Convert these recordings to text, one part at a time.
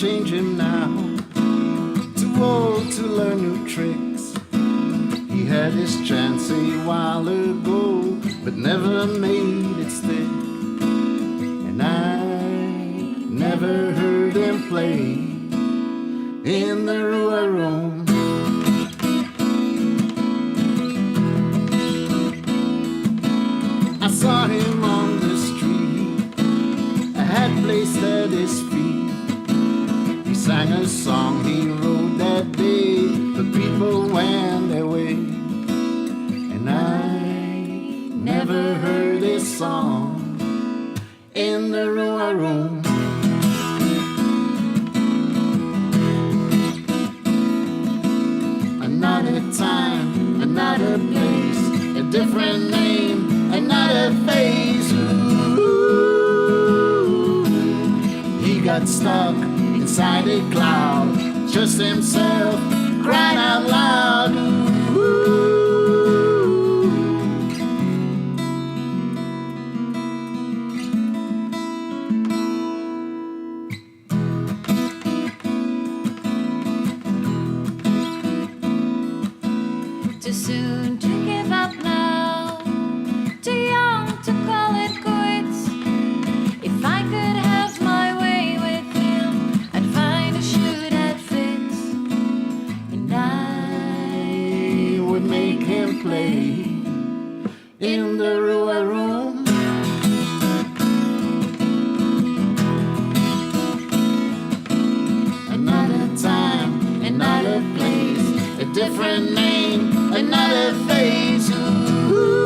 change him now. Too old to learn new tricks. He had his chance a while ago, but never made it stick. And I never heard him play in the Rua room. I saw him on the street, a hat placed at his feet. He sang a song he wrote that day, the people went their way. And I never heard this song in the Rua room. Another time, another place, a different name, another face. Ooh, he got stuck inside a cloud, just himself crying out loud. Ooh. Too soon to give up now, too young to call it quits. If I could have my way with him, I'd find a shoe that fits. And I Would make him play in the Rua room. Another time, another place, a different name, another face. Ooh,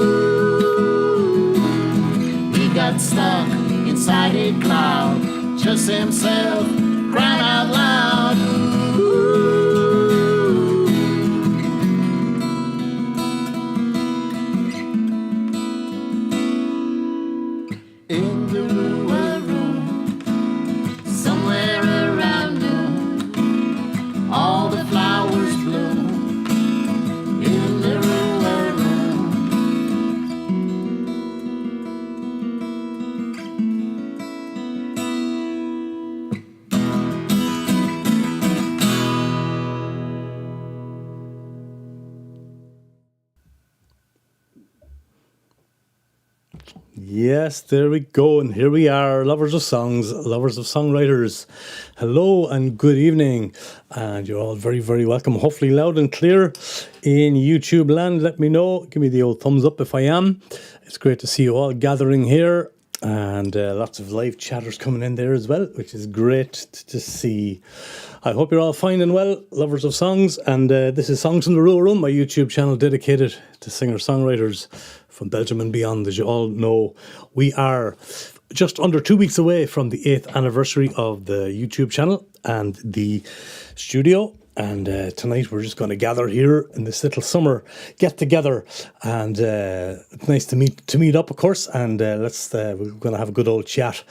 he got stuck inside a cloud, just himself crying out loud. Ooh. In the Rua room, somewhere around noon, all the flowers bloom. In the Rua room. Yes, there we go, and here we are, lovers of songs, lovers of songwriters. Hello and good evening, and you're all very, very welcome. Hopefully loud and clear in YouTube land. Let me know, give me the old thumbs up if I am. It's great to see you all gathering here, and lots of live chatters coming in there as well, which is great to see. I hope you're all fine and well, lovers of songs, and this is Songs from the Rua Room, my YouTube channel dedicated to singer-songwriters from Belgium and beyond. As you all know, we are just under 2 weeks away from the 8th anniversary of the YouTube channel and the studio. And tonight we're just going to gather here in this little summer get together, and it's nice to meet up, of course. And we're going to have a good old chat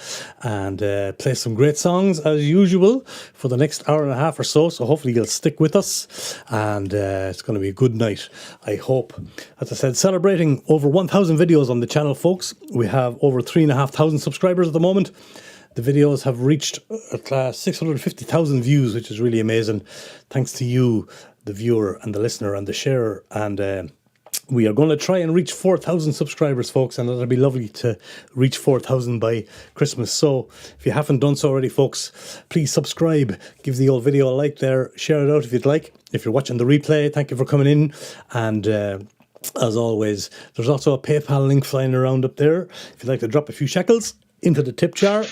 and play some great songs as usual for the next hour and a half or so. So hopefully you'll stick with us, and it's going to be a good night, I hope. As I said, celebrating over 1,000 videos on the channel, folks. We have over 3,500 subscribers at the moment. The videos have reached 650,000 views, which is really amazing. Thanks to you, the viewer and the listener and the sharer. And we are going to try and reach 4,000 subscribers, folks. And that'll be lovely to reach 4,000 by Christmas. So if you haven't done so already, folks, please subscribe. Give the old video a like there. Share it out if you'd like. If you're watching the replay, thank you for coming in. And as always, there's also a PayPal link flying around up there. If you'd like to drop a few shekels into the tip jar.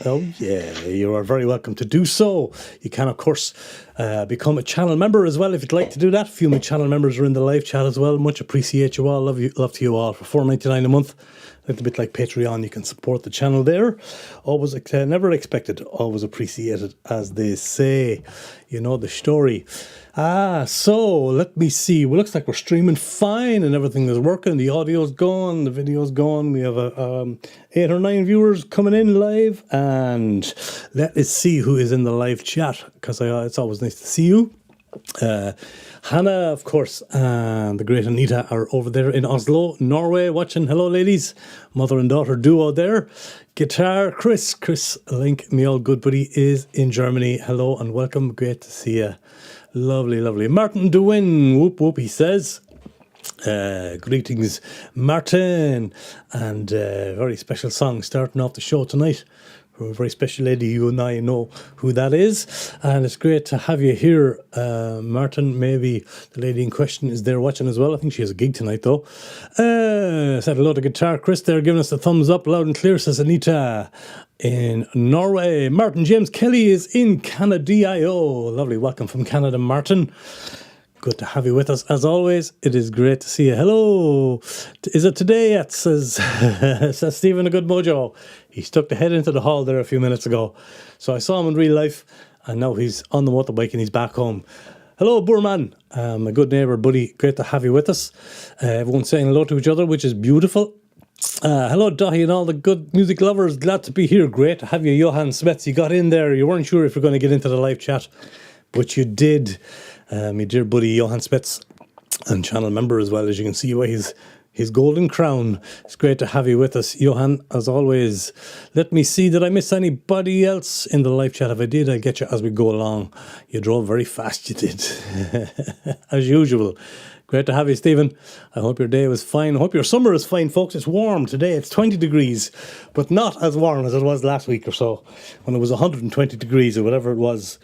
Oh yeah, you are very welcome to do so. You can, of course, become a channel member as well if you'd like to do that. A few of my channel members are in the live chat as well. Much appreciate you all. Love to you all. For $4.99 a month, a little bit like Patreon, you can support the channel there. Always never expected, always appreciated, as they say. You know the story. So let me see. Well, looks like we're streaming fine and everything is working. The audio's gone, the video's gone. We have 8 or 9 viewers coming in live, and let us see who is in the live chat, because it's always nice to see you. Hannah, of course, and the great Anita are over there in Oslo, Norway, watching. Hello, ladies. Mother and daughter duo there. Guitar, Chris Link, me all good buddy, is in Germany. Hello and welcome. Great to see you. Lovely, lovely. Martin DeWin, whoop, whoop, he says. Greetings, Martin. And very special song starting off the show tonight. For a very special lady, you and I know who that is, and it's great to have you here, Martin. Maybe the lady in question is there watching as well. I think she has a gig tonight though. Said hello to Guitar Chris there, giving us a thumbs up loud and clear, says Anita in Norway. Martin James Kelly is in Canada. Lovely, welcome from Canada, Martin. Good to have you with us as always. It is great to see you. Hello. Is it today yet? Says Stephen, a good mojo. He stuck the head into the hall there a few minutes ago. So I saw him in real life and now he's on the motorbike and he's back home. Hello, Boorman. My good neighbour, buddy. Great to have you with us. Everyone's saying hello to each other, which is beautiful. Hello, Dahi and all the good music lovers. Glad to be here. Great to have you, Johan Smets. You got in there. You weren't sure if you're going to get into the live chat, but you did. My dear buddy Johan Spitz, and channel member as well, as you can see by his golden crown. It's great to have you with us, Johan, as always. Let me see, did I miss anybody else in the live chat? If I did, I'll get you as we go along. You drove very fast, you did. As usual. Great to have you, Stephen. I hope your day was fine. I hope your summer is fine, folks. It's warm today. It's 20 degrees, but not as warm as it was last week or so, when it was 120 degrees or whatever it was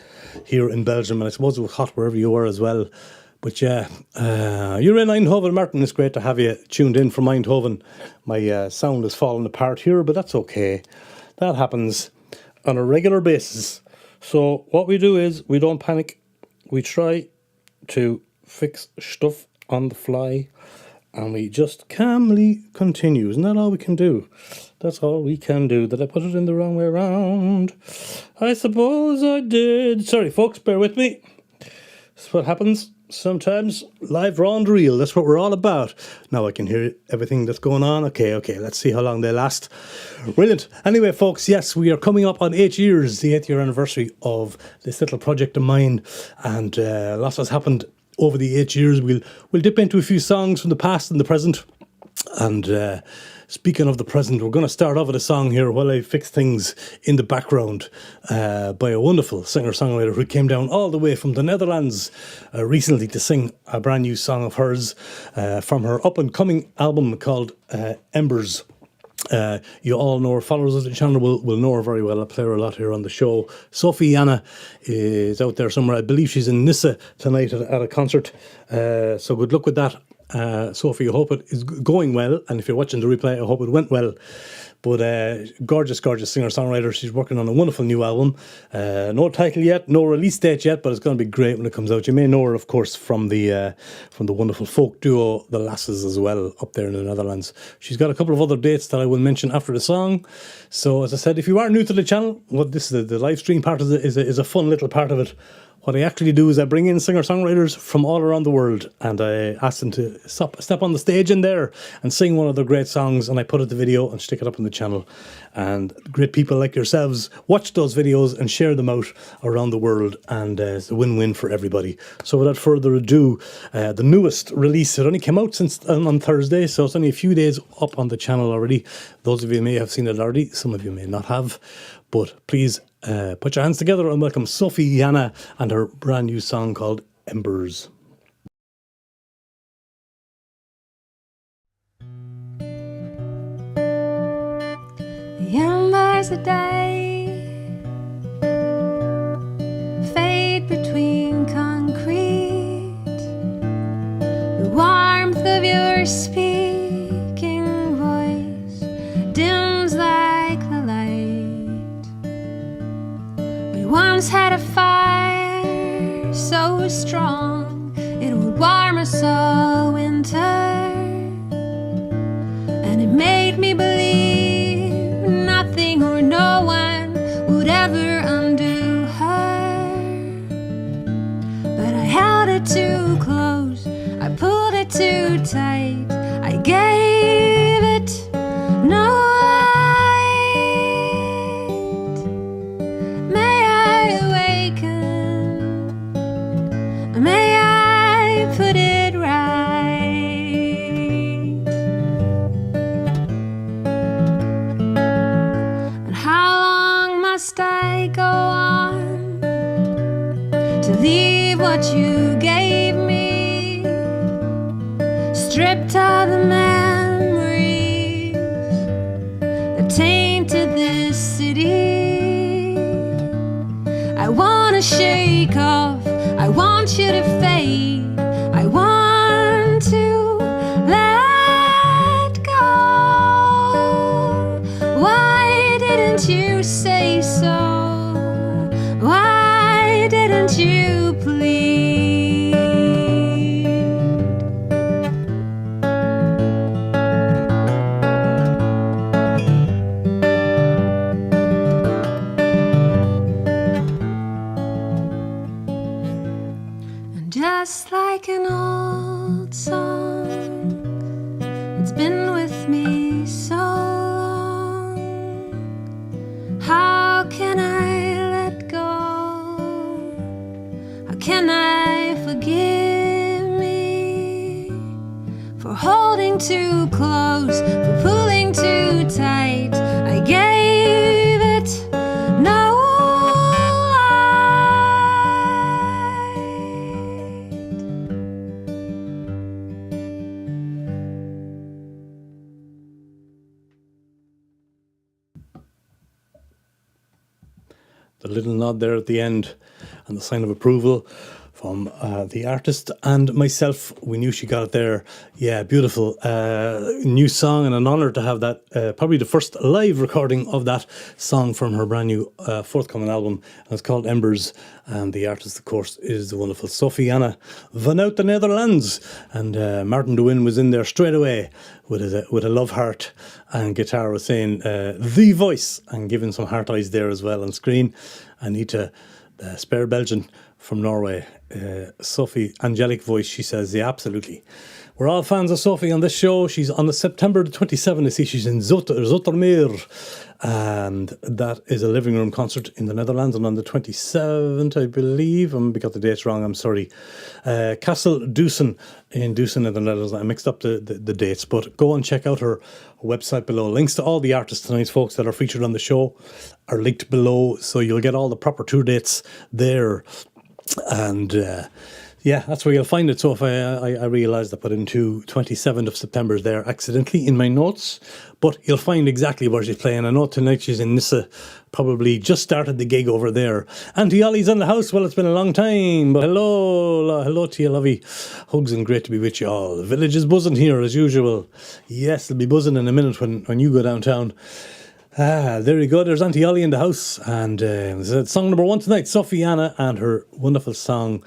here in Belgium. And I suppose it was hot wherever you were as well. But yeah, you're in Eindhoven, Martin. It's great to have you tuned in from Eindhoven. My sound is falling apart here, but that's okay. That happens on a regular basis. So what we do is we don't panic. We try to fix stuff on the fly and we just calmly continue. Isn't that all we can do? That's all we can do. Did I put it in the wrong way around? I suppose I did. Sorry, folks, bear with me. That's what happens sometimes. Live, raw and real. That's what we're all about. Now I can hear everything that's going on. Okay. Let's see how long they last. Brilliant. Anyway, folks, yes, we are coming up on 8 years, the 8th year anniversary of this little project of mine. And lots has happened over the 8 years. We'll dip into a few songs from the past and the present. And speaking of the present, we're going to start off with a song here while I fix things in the background by a wonderful singer-songwriter who came down all the way from the Netherlands recently to sing a brand new song of hers from her up-and-coming album called Embers. You all know her, followers of the channel will know her very well. I play her a lot here on the show. Sophie Anna is out there somewhere. I believe she's in Nisse tonight at a concert. So good luck with that. Sophie, I hope it is going well. And if you're watching the replay, I hope it went well. But gorgeous singer-songwriter. She's working on a wonderful new album. No title yet, no release date yet, but it's going to be great when it comes out. You may know her, of course, from the wonderful folk duo The Lasses as well, up there in the Netherlands. She's got a couple of other dates that I will mention after the song. So, as I said, if you are new to the channel, this is the live stream part of it is a fun little part of it. What I actually do is I bring in singer-songwriters from all around the world and I ask them to step on the stage in there and sing one of their great songs, and I put it the video and stick it up on the channel. And great people like yourselves watch those videos and share them out around the world, and it's a win-win for everybody. So without further ado, the newest release, it only came out since on Thursday, so it's only a few days up on the channel already. Those of you may have seen it already, some of you may not have, but please put your hands together and welcome Sophie Yana and her brand new song called Embers. The embers of day fade between concrete. The warmth of your speaking voice dims like the light. We once had a fire so strong it would warm us all winter, and it made me believe nothing or no one would ever undo her. But I held it too close, I pulled it too tight, I gave it no light. May I awaken, believe what you gave me, stripped all the memories that tainted this city. I wanna shake off, I want you to fade, I want to let go. Why didn't you say so? Why didn't you plead? And just like an old song, it's been with me so long. How can I let go? How can I forgive me for holding too close, for pulling too tight? I gave it no The little nod there at the end and the sign of approval from the artist and myself. We knew she got it there. Yeah, beautiful. New song, and an honour to have that. Probably the first live recording of that song from her brand new forthcoming album. And it's called Embers. And the artist, of course, is the wonderful Sophie-Anne vanuit the Netherlands. And Martin de Win was in there straight away with a love heart, and guitar was saying the voice, and giving some heart eyes there as well on screen. Anita, the spare Belgian from Norway, Sophie, angelic voice, she says. Yeah, absolutely. We're all fans of Sophie on this show. She's on the September the 27th. I see she's in Zoetermeer, and that is a living room concert in the Netherlands. And on the 27th, I believe, I got the dates wrong, I'm sorry, Castle Dusen in Dusen in the Netherlands. I mixed up the dates, but go and check out her website below. Links to all the artists tonight, folks, that are featured on the show are linked below, so you'll get all the proper tour dates there. And yeah, that's where you'll find it. So if I realised I put into 27th of September there accidentally in my notes, but you'll find exactly where she's playing. I know tonight she's in Nissa, probably just started the gig over there. Auntie Ollie's in the house. Well, it's been a long time, but hello to you, lovey. Hugs and great to be with you all. The village is buzzing here as usual. Yes, it'll be buzzing in a minute when you go downtown. There you go. There's Auntie Ollie in the house, and song number 1 tonight, Sophie-Anne and her wonderful song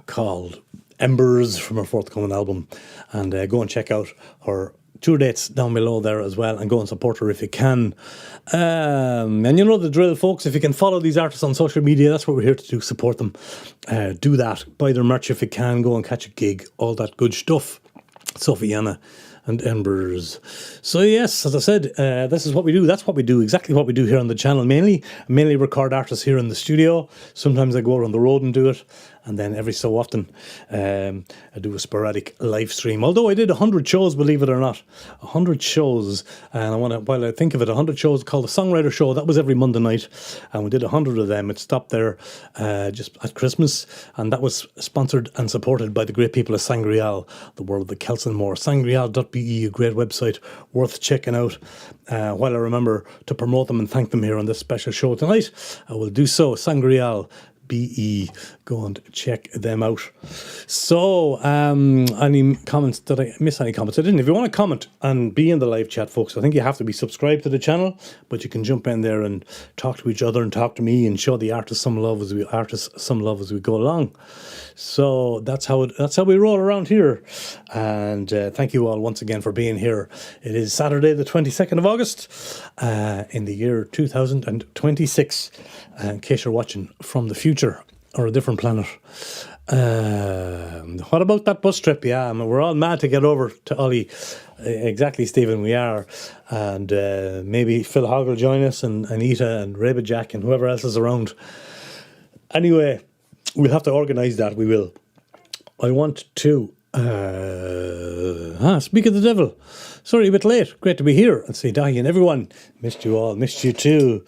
called Embers from her forthcoming album. And go and check out her tour dates down below there as well, and go and support her if you can. And you know the drill, folks. If you can follow these artists on social media, that's what we're here to do, support them. Do that. Buy their merch if you can. Go and catch a gig. All that good stuff. Sophie-Anne and Embers. So yes, as I said, this is what we do. That's what we do, exactly what we do here on the channel. Mainly record artists here in the studio. Sometimes I go out on the road and do it, and then every so often I do a sporadic live stream. Although I did 100 shows, believe it or not, 100 shows, and while I think of it, 100 shows called the Songwriter Show. That was every Monday night, and we did 100 of them. It stopped there just at Christmas, and that was sponsored and supported by the great people of Sangreal, the world of the Celts and more. Sangreal.be, a great website worth checking out. While I remember to promote them and thank them here on this special show tonight, I will do so. Sangreal.be, go and check them out. So, any comments? Did I miss any comments? I didn't. If you want to comment and be in the live chat, folks, I think you have to be subscribed to the channel, but you can jump in there and talk to each other and talk to me and show the artists some love as we go along. So that's how we roll around here. And thank you all once again for being here. It is Saturday the 22nd of August in the year 2026, in case you're watching from the future or a different planet. What about that bus trip? Yeah, I mean, we're all mad to get over to Ollie. Exactly, Stephen, we are. And maybe Phil Hogg will join us, and Anita and Rabbit Jack and whoever else is around. Anyway, we'll have to organise that, we will. I want to speak of the devil. Sorry, a bit late. Great to be here and see Dahi and everyone. Missed you all. Missed you too.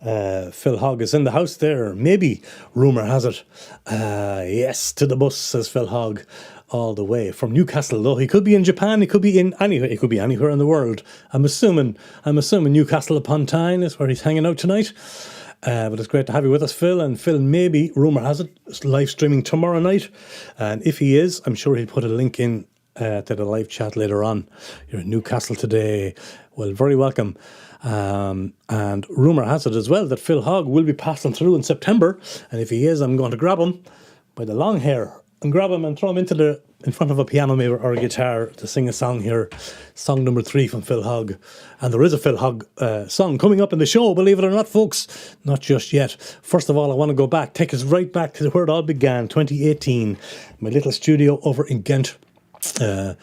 Phil Hogg is in the house there. Maybe. Rumour has it. Yes, to the bus, says Phil Hogg. All the way from Newcastle, though he could be in Japan, he could be in anywhere, he could be anywhere in the world. I'm assuming Newcastle upon Tyne is where he's hanging out tonight. But it's great to have you with us, Phil. And Phil, maybe, rumour has it, is live streaming tomorrow night. And if he is, I'm sure he'll put a link in to the live chat later on. You're in Newcastle today. Well, very welcome. And rumour has it as well that Phil Hogg will be passing through in September. And if he is, I'm going to grab him by the long hair and grab him and throw him in front of a piano maybe or a guitar to sing a song here. Song number 3 from Phil Hogg. And there is a Phil Hogg song coming up in the show, believe it or not, folks. Not just yet. First of all, I want to go back, take us right back to where it all began, 2018. My little studio over in Ghent. I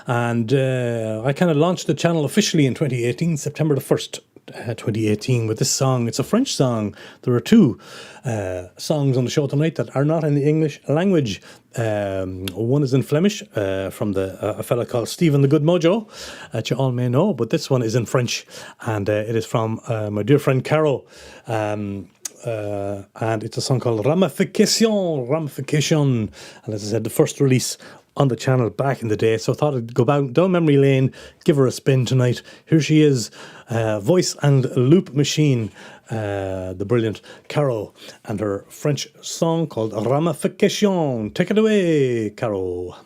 kind of launched the channel officially in 2018, September the 1st. 2018 with this song. It's a French song. There are 2 songs on the show tonight that are not in the English language. One is in Flemish from a fella called Stephen the Good Mojo that you all may know, but this one is in French, and it is from my dear friend Caro, and it's a song called Ramification, and as I said, the first release on the channel back in the day, so I thought I'd go down memory lane, give her a spin tonight. Here she is, voice and loop machine, the brilliant Caro, and her French song called Ramification. Take it away, Caro.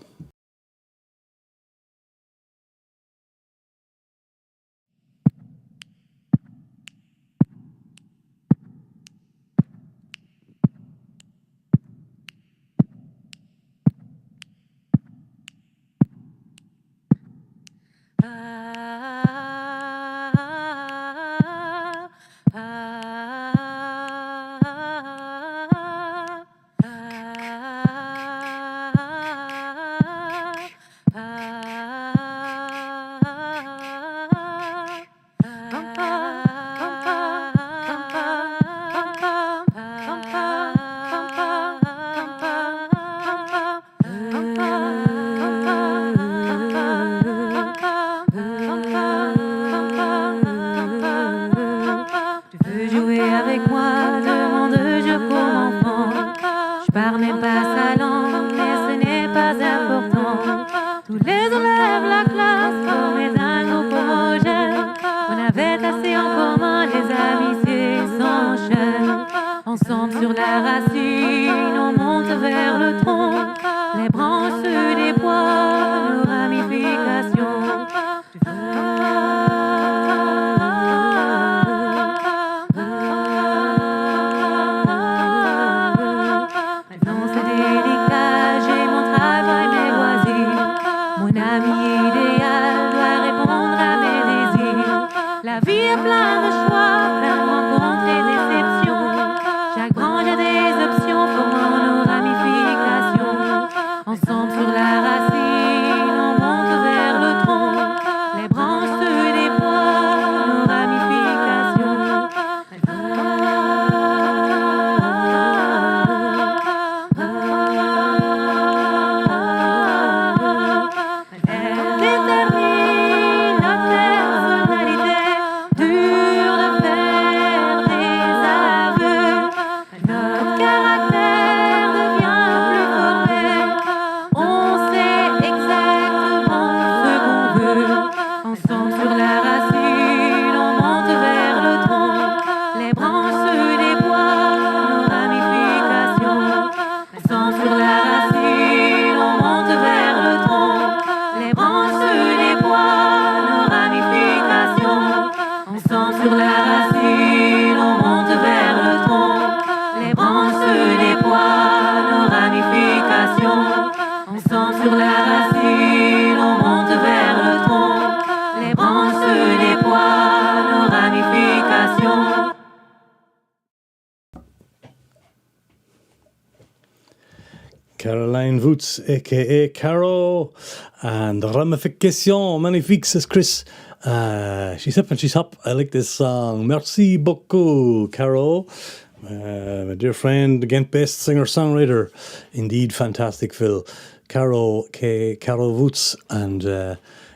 Caroline Voets, aka Caro, and Ramification, magnifique, says Chris. She's hip and she's hop. I like this song. Merci beaucoup, Caro. My dear friend, Ghent-based singer-songwriter. Indeed, fantastic, Phil. Caro Voets, and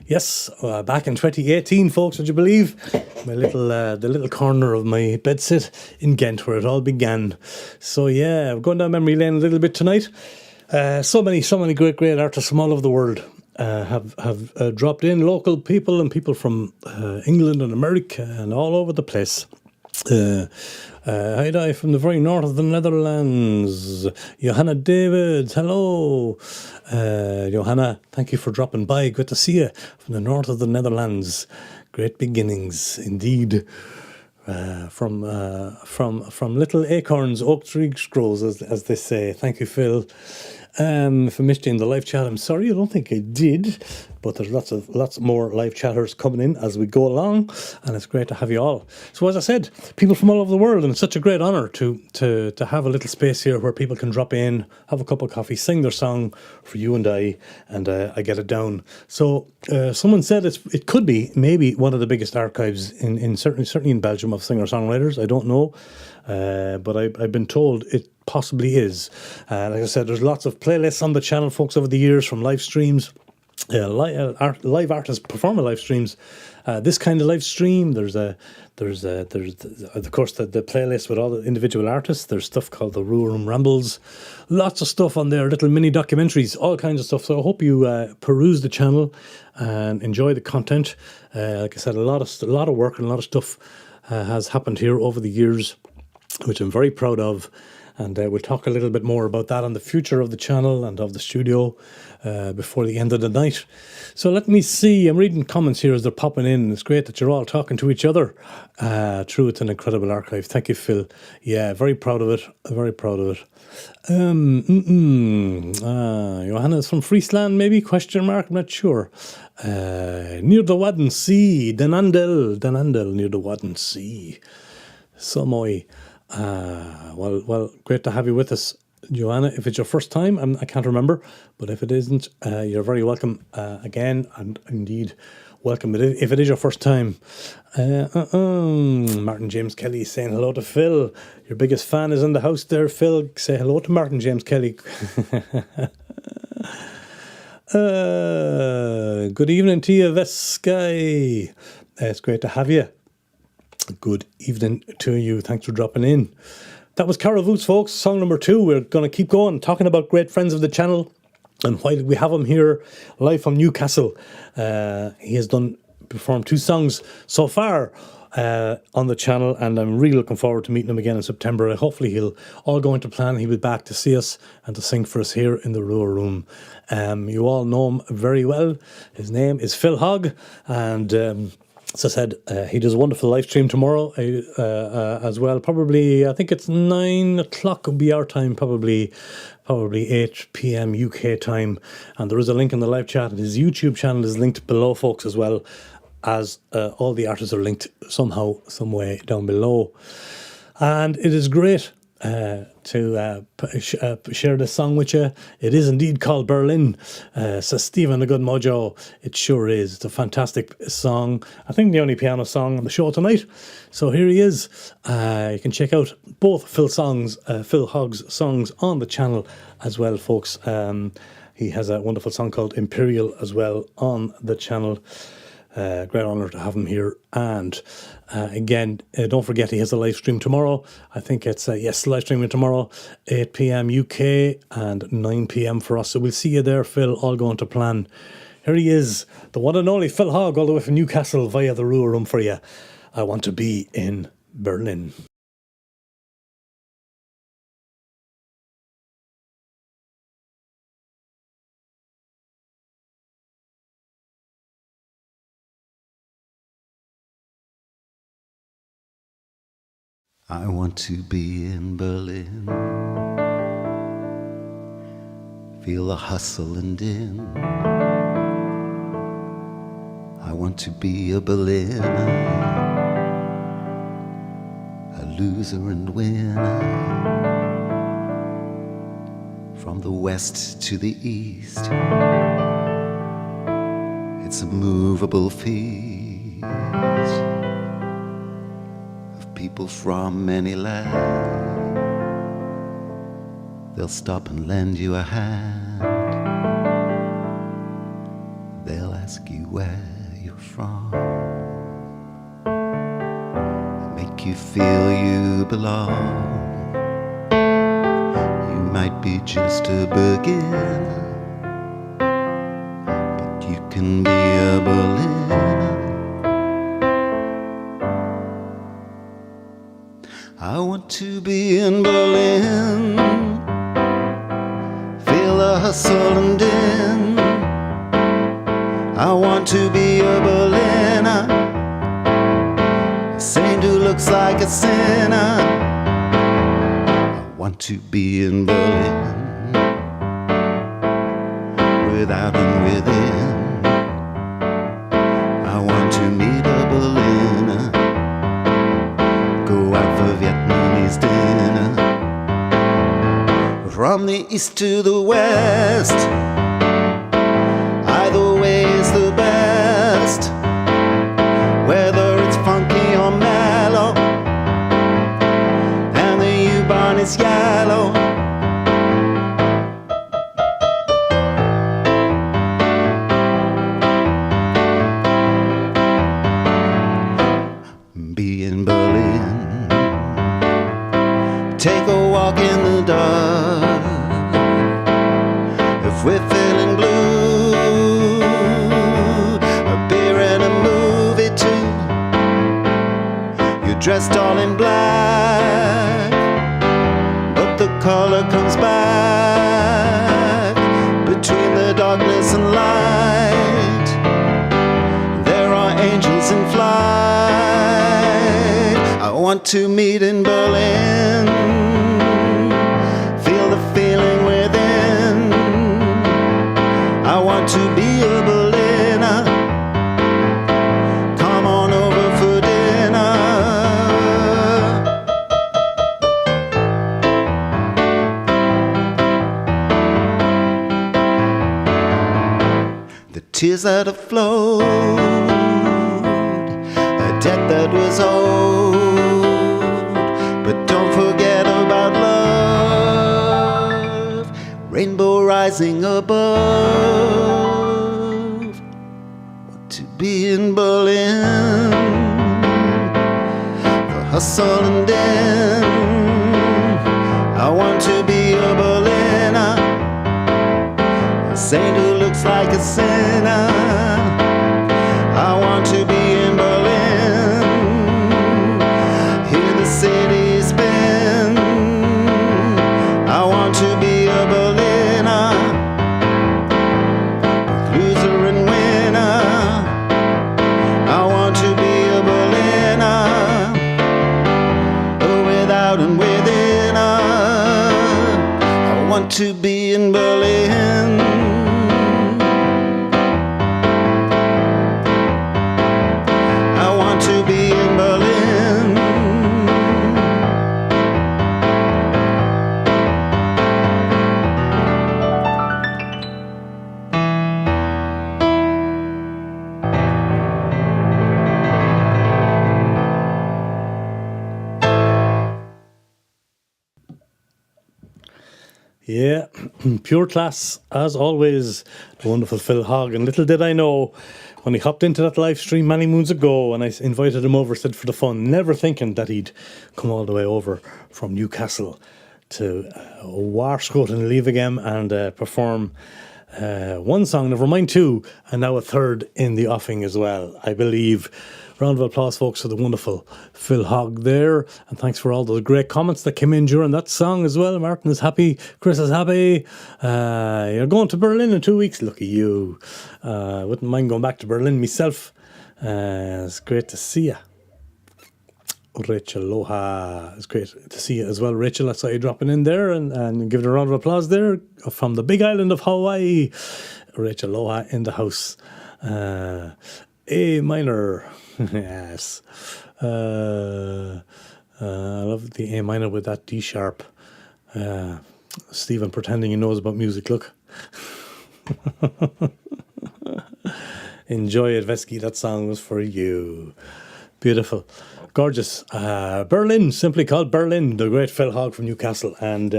Yes, back in 2018, folks, would you believe? My little, the little corner of my bedsit in Ghent, where it all began. So yeah, we're going down memory lane a little bit tonight. So many great artists from all over the world have dropped in. Local people and people from England and America and all over the place. Hi from the very north of the Netherlands. Johanna Davids, hello. Johanna, thank you for dropping by. Good to see you from the north of the Netherlands. Great beginnings indeed. From little acorns, oak trees grows, as they say. Thank you, Phil. If I missed you in the live chat, I'm sorry. I don't think I did, but there's lots more live chatters coming in as we go along, and it's great to have you all. So as I said, people from all over the world, and it's such a great honour to have a little space here where people can drop in, have a cup of coffee, sing their song for you and I get it down. So someone said it could be maybe one of the biggest archives in certainly in Belgium of singer-songwriters. I don't know, but I've been told it possibly is. Like I said, there's lots of playlists on the channel, folks, over the years, from live streams, live artists performing live streams. This kind of live stream, there's of course the playlist with all the individual artists. There's stuff called the Ruhr Room Rambles, lots of stuff on there, little mini documentaries, all kinds of stuff. So I hope you peruse the channel and enjoy the content. Like I said, a lot of work and a lot of stuff has happened here over the years, which I'm very proud of. And we'll talk a little bit more about that on the future of the channel and of the studio before the end of the night. So let me see. I'm reading comments here as they're popping in. It's great that you're all talking to each other. True, it's an incredible archive. Thank you, Phil. Yeah, very proud of it. Very proud of it. Johanna's from Friesland, maybe? Question mark? I'm not sure. Near the Wadden Sea. Den Andel, near the Wadden Sea. So mooi. Well, great to have you with us, Joanna. If it's your first time, I can't remember, but if it isn't, you're very welcome again, and indeed welcome if it is your first time. Martin James Kelly saying hello to Phil. Your biggest fan is in the house there, Phil. Say hello to Martin James Kelly. Good evening to you, Vesky. It's great to have you. Good evening to you. Thanks for dropping in. That was Carol Voots, folks. Song number 2. We're going to keep going, talking about great friends of the channel. And while we have him here live from Newcastle, he has performed 2 songs so far on the channel, and I'm really looking forward to meeting him again in September. Hopefully he'll all go into plan. He'll be back to see us and to sing for us here in the Ruhr Room. You all know him very well. His name is Phil Hogg, and as I said, he does a wonderful live stream tomorrow as well. Probably, I think it's 9 o'clock will be our time, probably 8 p.m. UK time. And there is a link in the live chat. His YouTube channel is linked below, folks, as well as all the artists are linked somehow, some way down below. And it is great to share this song with you. It is indeed called Berlin, says Stephen, a good mojo. It sure is. It's a fantastic song. I think the only piano song on the show tonight. So here he is. You can check out both Phil Hogg's songs on the channel as well, folks. He has a wonderful song called Imperial as well on the channel. Great honour to have him here. And again, don't forget he has a live stream tomorrow. I think it's live streaming tomorrow, 8 p.m. UK and 9 p.m. for us. So we'll see you there, Phil, all going to plan. Here he is, the one and only Phil Hogg, all the way from Newcastle via the Ruhr Room for you. I want to be in Berlin. I want to be in Berlin, feel the hustle and din. I want to be a Berliner, a loser and win. From the west to the east, it's a movable feast. People from many lands, they'll stop and lend you a hand. They'll ask ask you where you're from, make you feel you belong. You might be just a beginner, but you can be a Berliner. I want to be in Berlin, feel the hustle and din. I want to be a Berliner, a saint who looks like a sinner. I want to be in Berlin, without and within. I want to meet a Berliner, go out for Vietnamese dinner. From the east to the west, either way is the best, whether it's funky or mellow, and the U-Bahn is yellow. Be in Berlin, take a walk in the dark. If we're feeling blue, a beer and a movie too. You're dressed all in black, but the color comes back between the darkness and light. There are angels in flight. I want to meet in Berlin, feel the feeling within. I want to be a Berliner, come on over for dinner. The tears that have flowed, a debt that was owed, but don't forget about love, rainbow rising above. Want to be in Berlin, the hustle and din. I want to be a Berliner, a saint who looks like a sinner. I want to be in Berlin, hear the city spin. I want to be a Berliner, loser and winner. I want to be a Berliner, without and within. I want to be in Berlin. I want to be in Berlin. Yeah, pure class, as always, the wonderful Phil Hogg. And little did I know, when he hopped into that live stream many moons ago, and I invited him over, said for the fun, never thinking that he'd come all the way over from Newcastle to Warscote and leave again and perform one song, never mind two, and now a third in the offing as well, I believe. Round of applause, folks, for the wonderful Phil Hogg there. And thanks for all those great comments that came in during that song as well. Martin is happy. Chris is happy. You're going to Berlin in 2 weeks. Look at you. Wouldn't mind going back to Berlin myself. It's great to see you. Rachel Loha. It's great to see you as well, Rachel. I saw you dropping in there and give it a round of applause there from the big island of Hawaii. Rachel Loha in the house. A minor. Yes. I love the A minor with that D sharp. Stephen pretending he knows about music. Look. Enjoy it, Vesky. That song was for you. Beautiful. Gorgeous. Berlin, simply called Berlin, the great Phil Hogg from Newcastle. And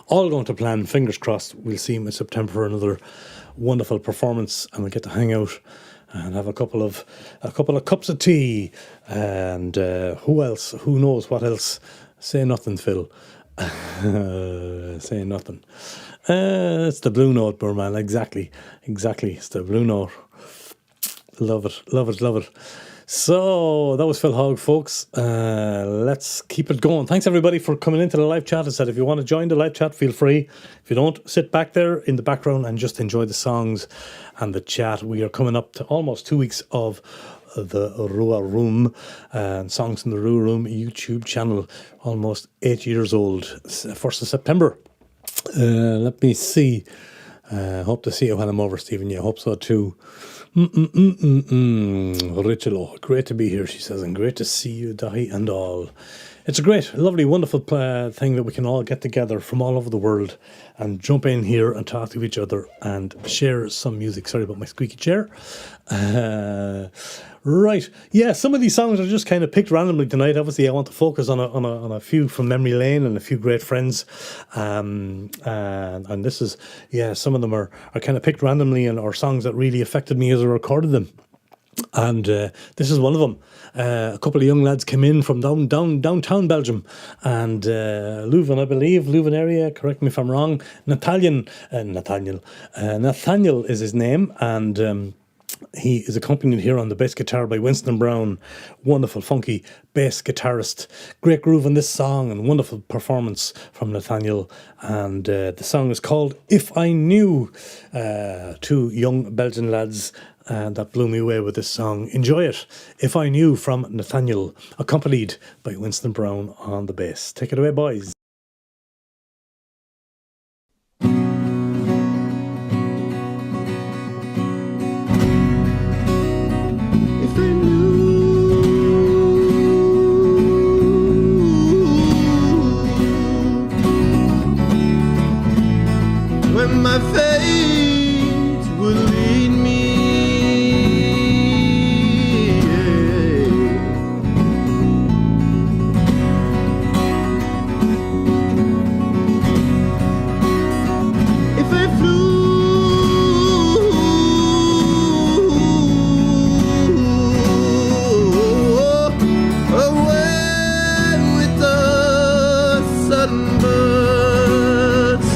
all going to plan, fingers crossed, we'll see him in September for another wonderful performance, and we'll get to hang out and have a couple of cups of tea. And who else? Who knows what else? Say nothing, Phil. Say nothing. It's the Blue Note, Burman. Exactly. It's the Blue Note. Love it. So that was Phil Hogg, folks. Let's keep it going. Thanks everybody for coming into the live chat. I said if you want to join the live chat, feel free. If you don't, sit back there in the background and just enjoy the songs and the chat. We are coming up to almost 2 weeks of the Rua Room and Songs in the Rua Room YouTube channel. Almost 8 years old. 1st of September. Let me see. Hope to see you when I'm over, Stephen. Yeah, hope so too. Richelo, great to be here, she says, and great to see you, Dahi, and all. It's a great, lovely, wonderful thing that we can all get together from all over the world and jump in here and talk to each other and share some music. Sorry about my squeaky chair. Right, yeah, some of these songs are just kind of picked randomly tonight. Obviously, I want to focus on a few from memory lane and a few great friends. And this is, yeah, some of them are kind of picked randomly and are songs that really affected me as I recorded them. And this is one of them. A couple of young lads came in from downtown Belgium, and Leuven, I believe, Leuven area. Correct me if I'm wrong. Nathaniel is his name, and he is accompanied here on the bass guitar by Winston Brown, wonderful funky bass guitarist. Great groove on this song and wonderful performance from Nathaniel. And the song is called If I Knew. Two young Belgian lads that blew me away with this song. Enjoy it. If I Knew from Nathaniel, accompanied by Winston Brown on the bass. Take it away, boys. My fate will lead me. If I flew away with the sudden birds,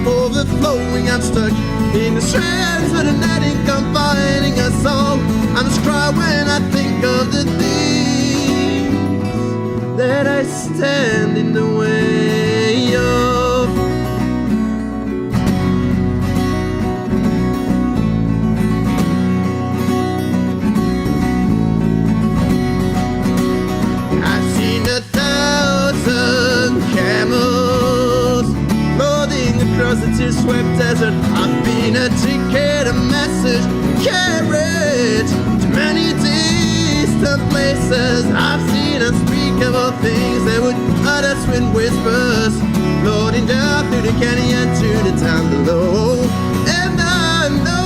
overflowing. I'm stuck in the strands with a netting confining us all. I just cry when I think of the things that I stand in the way of. I've seen 1,000 camels across the tear-swept desert. I've been a ticket, a message carried to many distant places. I've seen unspeakable things that would utter us with whispers, floating down through the canyon to the town below. And I know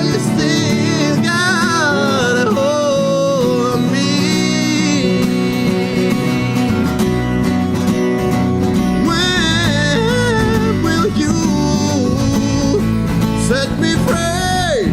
you still got a hold on me. Set me free.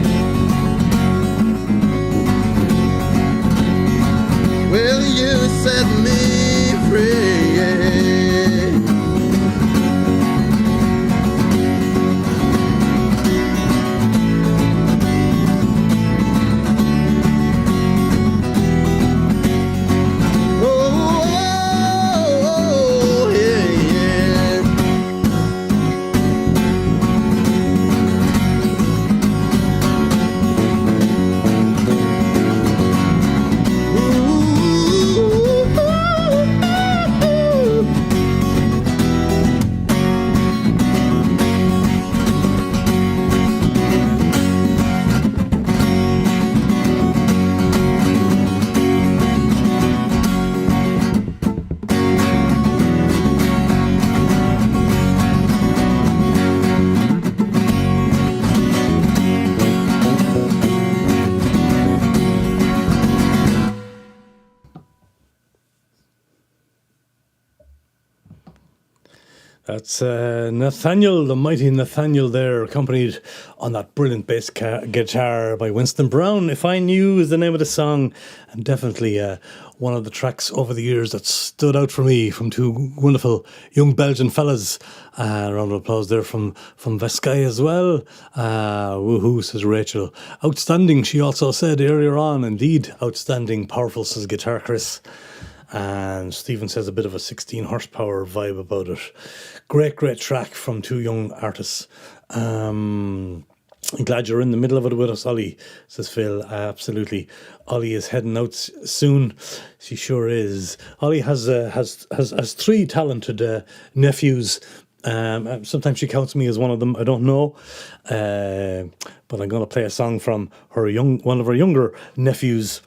That's Nathaniel, the mighty Nathaniel there, accompanied on that brilliant bass guitar by Winston Brown. If I Knew is the name of the song, and definitely one of the tracks over the years that stood out for me from two wonderful young Belgian fellas. A round of applause there from Veskai as well. Woohoo, says Rachel. Outstanding, she also said earlier on. Indeed, outstanding, powerful, says Guitar Chris. And Stephen says a bit of a 16 horsepower vibe about it. Great track from two young artists. I'm glad you're in the middle of it with us, Ollie, says Phil. Absolutely. Ollie is heading out soon. She sure is. Ollie has three talented nephews. Sometimes she counts me as one of them. I don't know. But I'm going to play a song from one of her younger nephews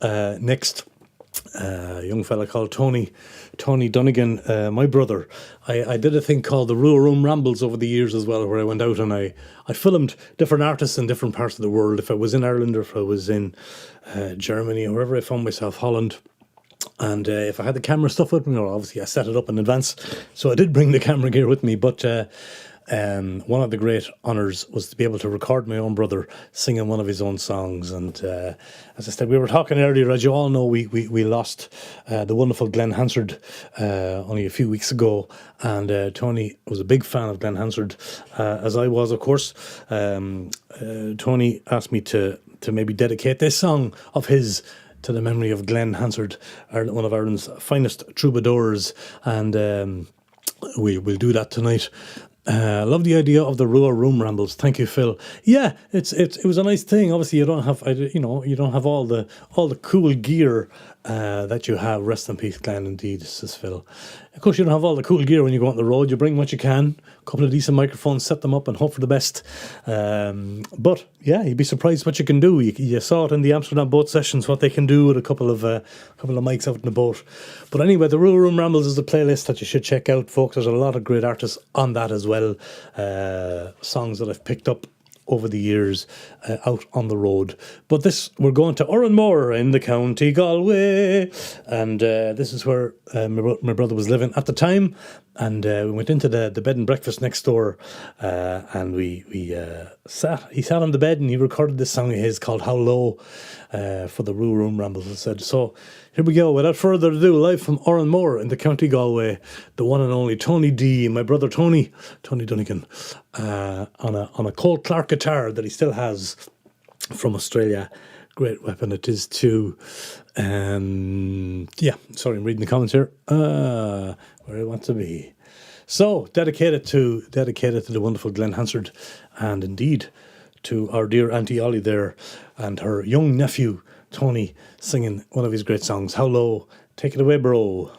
next. A young fella called Tony Donegan, my brother. I did a thing called the Ruhr Room Rambles over the years as well, where I went out and I filmed different artists in different parts of the world. If I was in Ireland or if I was in Germany or wherever I found myself, Holland. And if I had the camera stuff with me, or obviously I set it up in advance, so I did bring the camera gear with me, but one of the great honours was to be able to record my own brother singing one of his own songs. And as I said, we were talking earlier, as you all know, we lost the wonderful Glenn Hansard only a few weeks ago. And Tony was a big fan of Glenn Hansard, as I was, of course. Tony asked me to maybe dedicate this song of his to the memory of Glenn Hansard, one of Ireland's finest troubadours. And we'll do that tonight. I love the idea of the Ruhr Room Rambles. Thank you, Phil. Yeah, it was a nice thing. Obviously, you don't have all the cool gear that you have. Rest in peace, Glenn. Indeed, says Phil. Of course, you don't have all the cool gear when you go on the road. You bring what you can. A couple of decent microphones, set them up, and hope for the best. But yeah, you'd be surprised what you can do. You saw it in the Amsterdam boat sessions what they can do with a couple of mics out in the boat. But anyway, the Ruhr Room Rambles is a playlist that you should check out, folks. There's a lot of great artists on that as well. Songs that I've picked up over the years out on the road. But we're going to Oranmore in the County Galway, and this is where my brother was living at the time. And we went into the bed and breakfast next door, and he sat on the bed and he recorded this song of his called How Low for the Ruhr Room Rambles, I said. So here we go, without further ado, live from Oranmore in the County Galway, the one and only Tony D, my brother Tony Donegan, on a Cole Clark guitar that he still has from Australia. Great weapon it is too. Yeah, sorry, I'm reading the comments here. Where I want to be. So, dedicated to the wonderful Glenn Hansard, and indeed to our dear Auntie Ollie there and her young nephew Tony singing one of his great songs, How Low. Take it away, bro.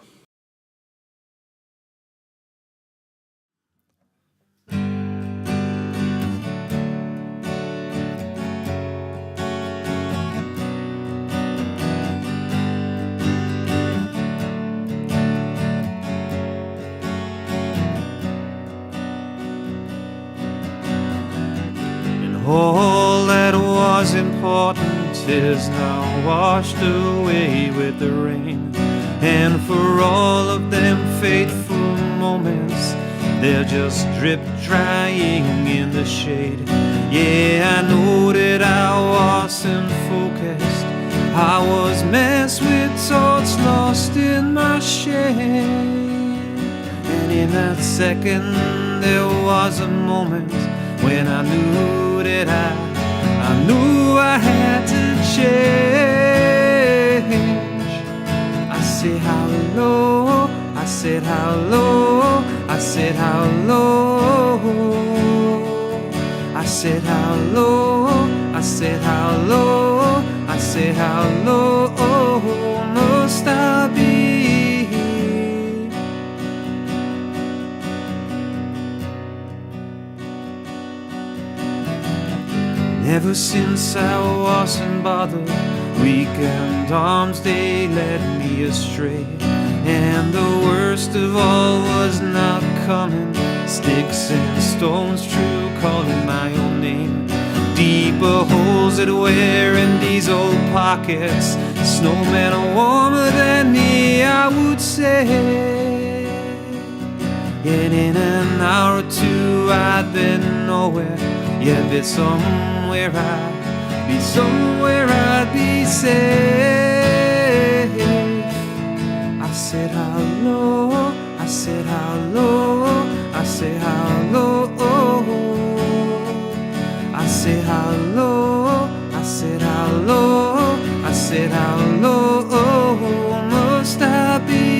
All that was important is now washed away with the rain. And for all of them fateful moments, they're just drip drying in the shade. Yeah, I know that I wasn't focused. I was messed with thoughts lost in my shame. And in that second there was a moment when I knew that I knew I had to change. I said how low, I said how low, I said how low, I said how low, I said how low, I said how low must I be? Ever since I wasn't bothered, weekend arms, they led me astray. And the worst of all was not coming, sticks and stones true calling my own name. Deeper holes that wear in these old pockets, snowmen are warmer than me, I would say. And in an hour or two I'd be nowhere. Yeah, be somewhere I'd be safe. I said how low, I said how low, I said how low, I said how low, I said how low, I said how low must I be?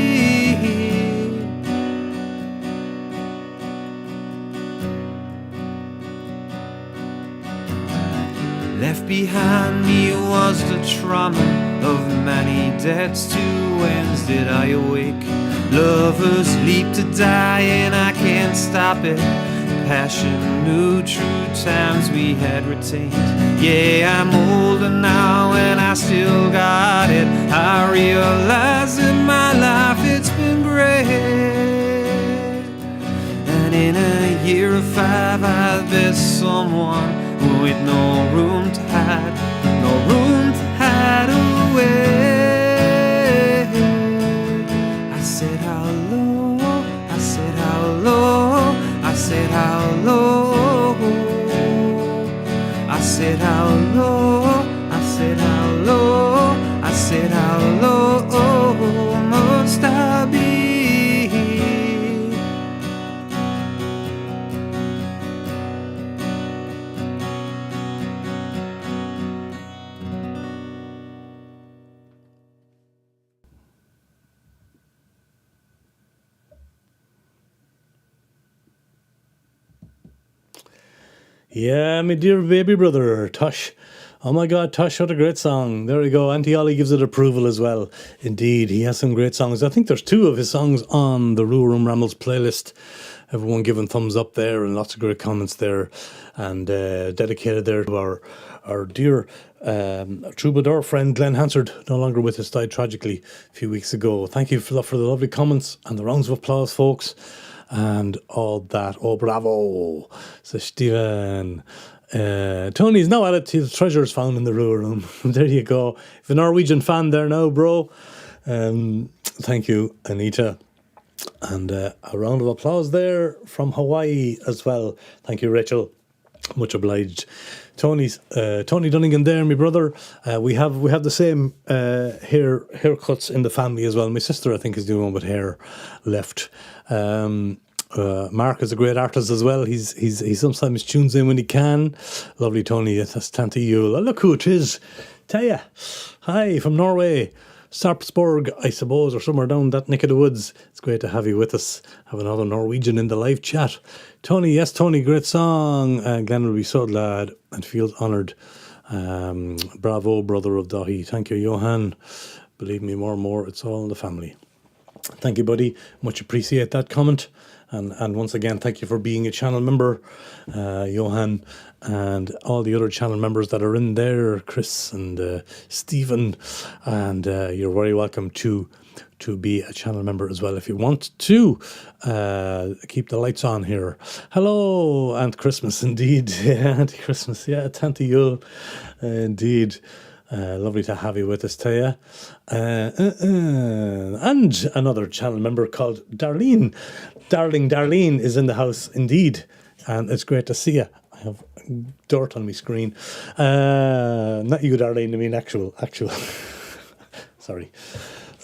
Left behind me was the trauma of many deaths. To ends did I awake. Lovers leap to die and I can't stop it. Passion knew true times we had retained. Yeah, I'm older now and I still got it. I realize that my life, it's been great. And in a year or 5 I'll be someone with no room to hide, no room to hide away. I said how low, I said how low, I said how low, I said how low, I said how low, I said how low must I be? Yeah, my dear baby brother, Tosh. Oh my God, Tosh, what a great song. There we go. Auntie Ollie gives it approval as well. Indeed, he has some great songs. I think there's 2 of his songs on the Rule Room Rambles playlist. Everyone giving thumbs up there and lots of great comments there. And dedicated there to our dear troubadour friend Glenn Hansard, no longer with us, died tragically a few weeks ago. Thank you for the lovely comments and the rounds of applause, folks. And all that. Oh, bravo, says Stephen. Tony's now added to the treasures found in the Rule Room. There you go. If a Norwegian fan there now, bro. Thank you, Anita. And a round of applause there from Hawaii as well. Thank you, Rachel. Much obliged. Tony Donegan there, my brother. We have the same haircuts in the family as well. My sister, I think, is the one with hair left. Mark is a great artist as well. He sometimes tunes in when he can. Lovely Tony. That's Tante Yule. Oh, look who it is. Taya. Hi from Norway. Sarpsborg, I suppose, or somewhere down that neck of the woods. It's great to have you with us. Have another Norwegian in the live chat. Tony, yes, Tony, great song. Glenn will be so glad and feels honoured. Bravo, brother of Dahi. Thank you, Johan. Believe me, more and more, it's all in the family. Thank you, buddy. Much appreciate that comment. And once again, thank you for being a channel member, Johan, and all the other channel members that are in there, Chris and Stephen. And you're very welcome to be a channel member as well if you want to. Keep the lights on here. Hello, Aunt Christmas, indeed. Yeah, Auntie Christmas. Yeah, Tante Yule, indeed. Lovely to have you with us, Taya. And another channel member called Darlene. Darling Darlene is in the house, indeed. And it's great to see you. I have dirt on my screen. Not you, Darlene, I mean actual. Sorry.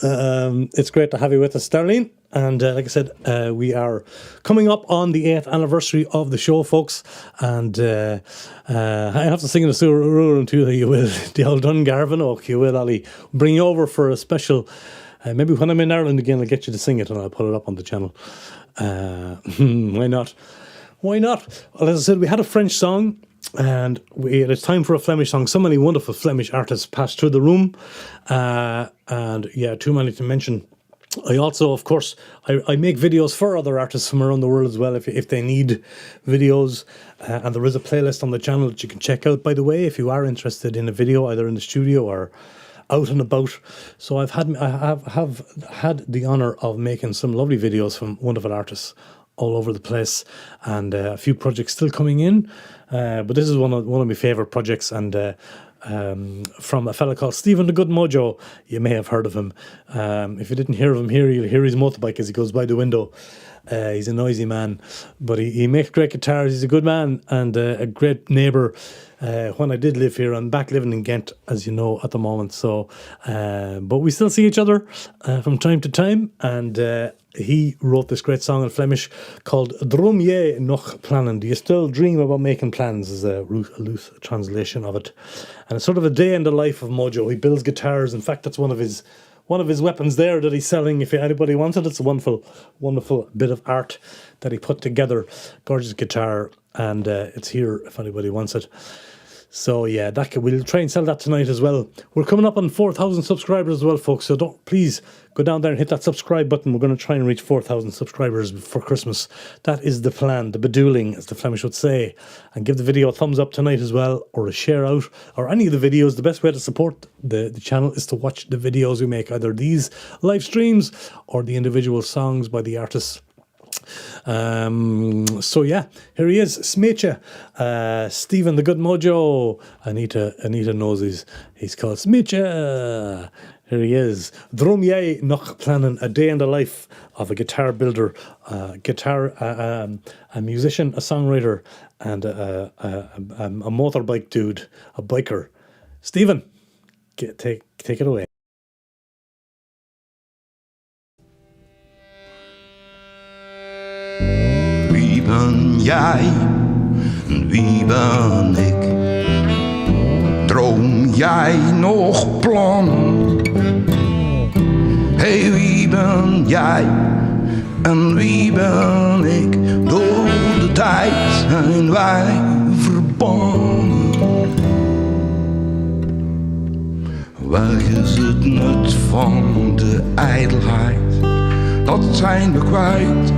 It's great to have you with us, Darlene. And like I said, we are coming up on the 8th anniversary of the show, folks. And I have to sing in the room too, you will. The old Dungarvan Oak, you will, Ollie. Bring you over for a special. Maybe when I'm in Ireland again, I'll get you to sing it and I'll put it up on the channel. Why not? Why not? Well, as I said, we had a French song. And it's time for a Flemish song. So many wonderful Flemish artists passed through the room. And yeah, too many to mention. I also, of course, I make videos for other artists from around the world as well if they need videos. And there is a playlist on the channel that you can check out, by the way, if you are interested in a video, either in the studio or out and about. So I have had the honour of making some lovely videos from wonderful artists all over the place, and a few projects still coming in. But this is one of my favourite projects, and from a fella called Stephen the Good Mojo. You may have heard of him. If you didn't hear of him here, you'll hear his motorbike as he goes by the window. He's a noisy man, but he makes great guitars. He's a good man and a great neighbour. When I did live here, I'm back living in Ghent, as you know, at the moment. So, but we still see each other from time to time. And he wrote this great song in Flemish called Droom je nog plannen? Do you still dream about making plans? Is a loose translation of it. And it's sort of a day in the life of Mojo. He builds guitars. In fact, that's one of his weapons there that he's selling. If anybody wants it, it's a wonderful bit of art that he put together. Gorgeous guitar, and it's here if anybody wants it. So yeah, we'll try and sell that tonight as well. We're coming up on 4,000 subscribers as well, folks. So please go down there and hit that subscribe button. We're going to try and reach 4,000 subscribers for Christmas. That is the plan, the bedoeling, as the Flemish would say. And give the video a thumbs up tonight as well, or a share out, or any of the videos. The best way to support the channel is to watch the videos we make, either these live streams or the individual songs by the artists. So yeah, here he is, Smeetje, Stephen the Good Mojo. Anita knows he's called Smeetje. Here he is. Droom jij nog plannen? A day in the life of a guitar builder, a musician, a songwriter, and a motorbike dude, a biker. Stephen, take it away. Wie ben jij en wie ben ik? Droom jij nog plannen? Hey, wie ben jij en wie ben ik? Door de tijd zijn wij verbannen. Waar is het nut van de ijdelheid? Dat zijn we kwijt.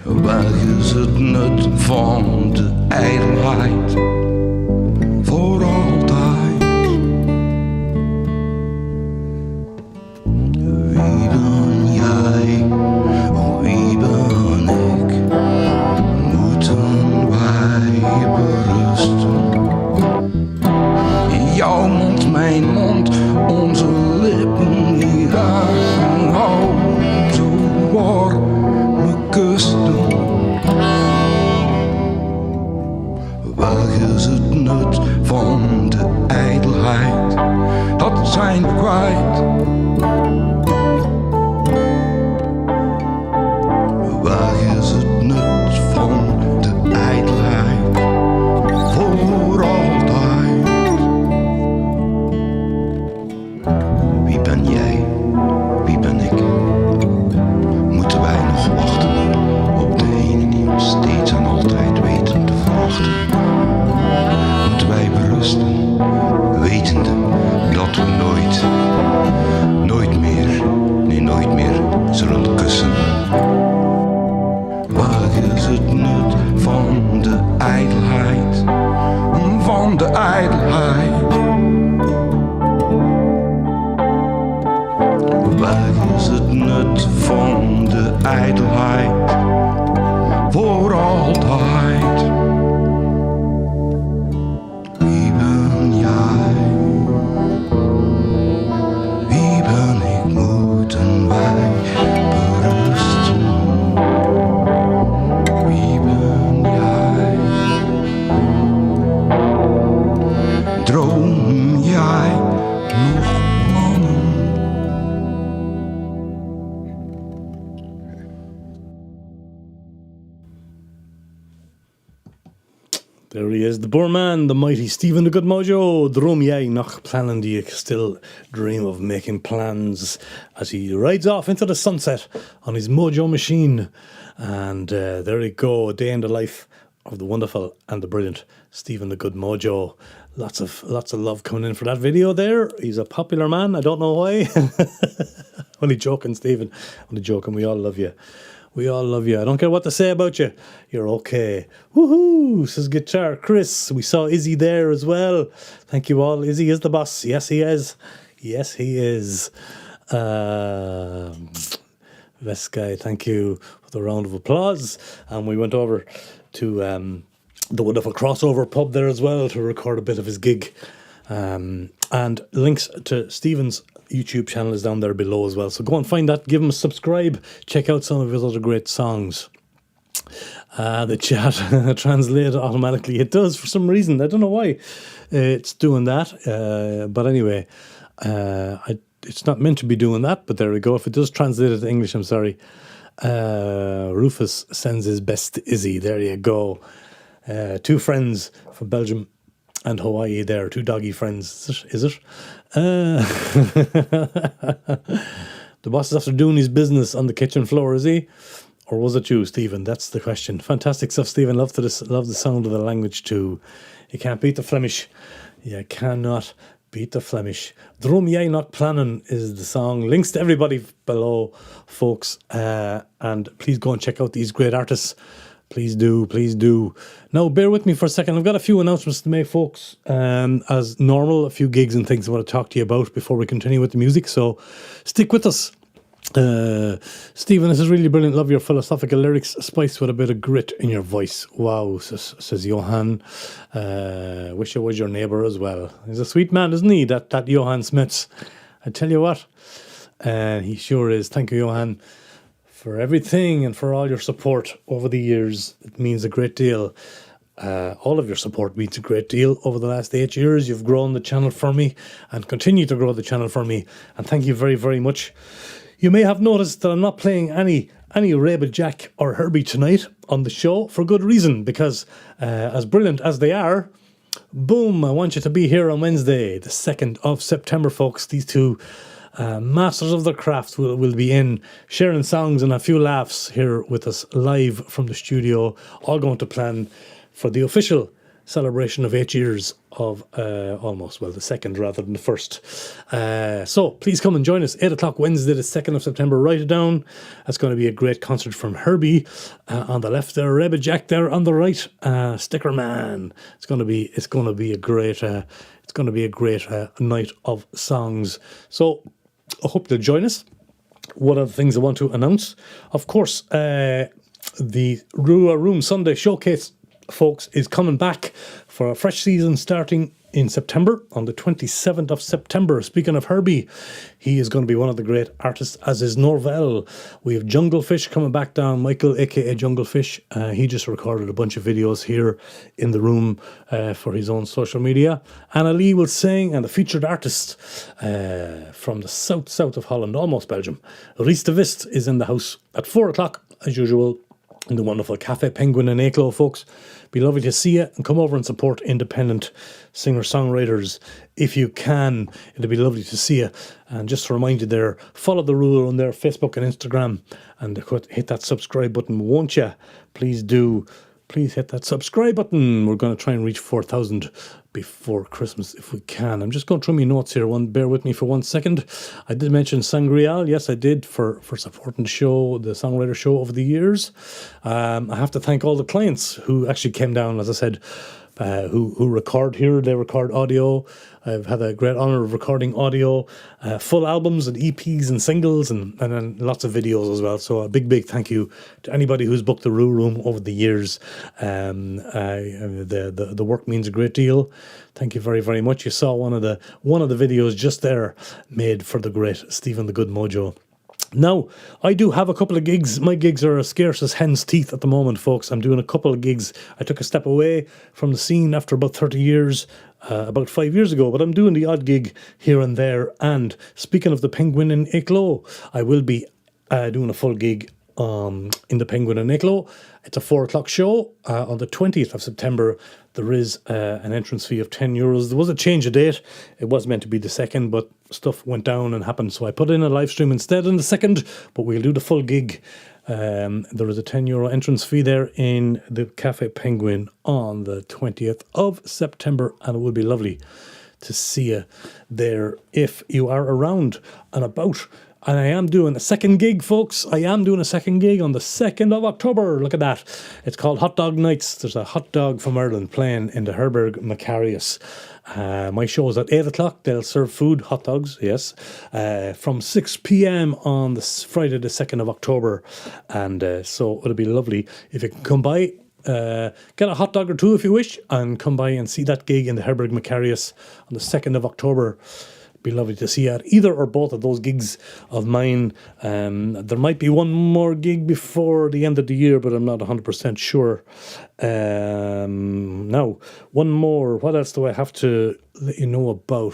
Waar is het nut van de ijdelheid? Voor altijd. Wie ben jij? Wie ben ik? Moeten wij berusten? Jouw mond, mijn mond, onze lippen die raken houden zo warme kusten. Waar is het nut van de ijdelheid? Dat zijn we kwijt. Waar is het nut van de ijdelheid? Voor altijd. Wie ben jij? Wie ben ik? Moeten wij nog wachten op de ene die ons steeds en altijd weten te verachten? Moeten wij berusten, wetende dat we nooit meer zullen kussen? Waar is het nut van de ijdelheid? Van de ijdelheid? Waar is het nut van de ijdelheid? Voor altijd. Wie ben jij? Wie ben ik? Moeten wij berusten? Wie ben jij? Droom jij nog plannen? There he is, the Boorman, the mighty Stephen the Good Mojo. Droom jij nog plannen? Do you still dream of making plans? As he rides off into the sunset on his Mojo machine. And there you go, a day in the life of the wonderful and the brilliant Stephen the Good Mojo. Lots of love coming in for that video there. He's a popular man, I don't know why. Only joking, Stephen. Only joking, we all love you. We all love you. I don't care what they say about you. You're okay. Woohoo! Says Guitar Chris. We saw Izzy there as well. Thank you all. Izzy is the boss. Yes, he is. Yes, he is. Veskai, thank you for the round of applause. And we went over to the wonderful Crossover pub there as well to record a bit of his gig. And links to Stephen's YouTube channel is down there below as well. So go and find that, give him a subscribe, check out some of his other great songs. The chat translated automatically. It does for some reason. I don't know why it's doing that. But anyway, it's not meant to be doing that. But there we go. If it does translate it to English, I'm sorry. Rufus sends his best to Izzy. There you go. 2 friends from Belgium and Hawaii there. 2 doggy friends. Is it? The boss is after doing his business on the kitchen floor, is he? Or was it you, Stephen? That's the question. Fantastic stuff, Stephen. Love the sound of the language too. You can't beat the Flemish. You cannot beat the Flemish. Droom jij not planning is the song. Links to everybody below, folks. And please go and check out these great artists. Please do, please do. Now, bear with me for a second. I've got a few announcements to make, folks. As normal, a few gigs and things I want to talk to you about before we continue with the music. So stick with us. Stephen, this is really brilliant. Love your philosophical lyrics, spiced with a bit of grit in your voice. Wow, says Johan. Wish I was your neighbour as well. He's a sweet man, isn't he? That Johan Smets. I tell you what, he sure is. Thank you, Johan, for everything and for all your support over the years. It means a great deal. All of your support means a great deal over the last 8 years. You've grown the channel for me and continue to grow the channel for me. And thank you very, very much. You may have noticed that I'm not playing any Rabbit Jack or Herbie tonight on the show for good reason, because as brilliant as they are, boom, I want you to be here on Wednesday, the 2nd of September, folks. These 2 masters of their craft will be in, sharing songs and a few laughs here with us live from the studio, all going to plan for the official celebration of 8 years of almost, well, the 2nd rather than the 1st. So please come and join us, 8 o'clock Wednesday, the 2nd of September. Write it down. That's going to be a great concert from Herbie on the left there, Rebbe Jack there on the right, Sticker Man. It's going to be a great night of songs. So I hope you'll join us. One of the things I want to announce, of course, the Rua Room Sunday Showcase, folks, is coming back for a fresh season starting in September, on the 27th of September. Speaking of Herbie, he is going to be one of the great artists, as is Norvell. We have Junglefish coming back down, Michael, aka Junglefish. He just recorded a bunch of videos here in the room for his own social media. Anna Lee will sing, and the featured artist from the south of Holland, almost Belgium, Ries de Vist, is in the house at 4 o'clock, as usual, in the wonderful Cafe Penguin in Eeklo, folks. Be lovely to see you, and come over and support independent singer-songwriters if you can. It'll be lovely to see you. And just to remind you there, follow the rule on their Facebook and Instagram, and hit that subscribe button, won't you? Please do. Please hit that subscribe button. We're going to try and reach 4,000 before Christmas if we can. I'm just going through my notes here. Bear with me for 1 second. I did mention Sangreal. Yes, I did, for supporting the show, the Songwriter Show, over the years. I have to thank all the clients who actually came down, as I said, who record here. They record audio. I've had a great honour of recording audio, full albums and EPs and singles, and then lots of videos as well. So a big thank you to anybody who's booked the Roo Room over the years. The work means a great deal. Thank you very, very much. You saw one of the videos just there, made for the great Stephen the Good Mojo. Now, I do have a couple of gigs. My gigs are as scarce as hen's teeth at the moment, folks. I'm doing a couple of gigs. I took a step away from the scene after about 30 years, about 5 years ago, but I'm doing the odd gig here and there. And speaking of the Penguin in Eeklo, I will be doing a full gig in the Penguin in Eeklo. It's a 4 o'clock show on the 20th of September. There is an entrance fee of €10. There was a change of date. It was meant to be the 2nd, but stuff went down and happened, so I put in a live stream instead on the 2nd, but we'll do the full gig. There is a €10 entrance fee there in the Cafe Penguin on the 20th of September, and it will be lovely to see you there if you are around and about. And I am doing a second gig, folks. I am doing a second gig on the 2nd of October. Look at that. It's called Hot Dog Nights. There's a hot dog from Ireland playing in the Herberg Macarius. My show is at 8 o'clock. They'll serve food, hot dogs, yes, from 6 p.m. on the Friday the 2nd of October. And so it'll be lovely if you can come by. Get a hot dog or two if you wish, and come by and see that gig in the Herberg Macarius on the 2nd of October. Be lovely to see you at either or both of those gigs of mine. There might be one more gig before the end of the year, but I'm not 100% sure. Now, one more. What else do I have to let you know about?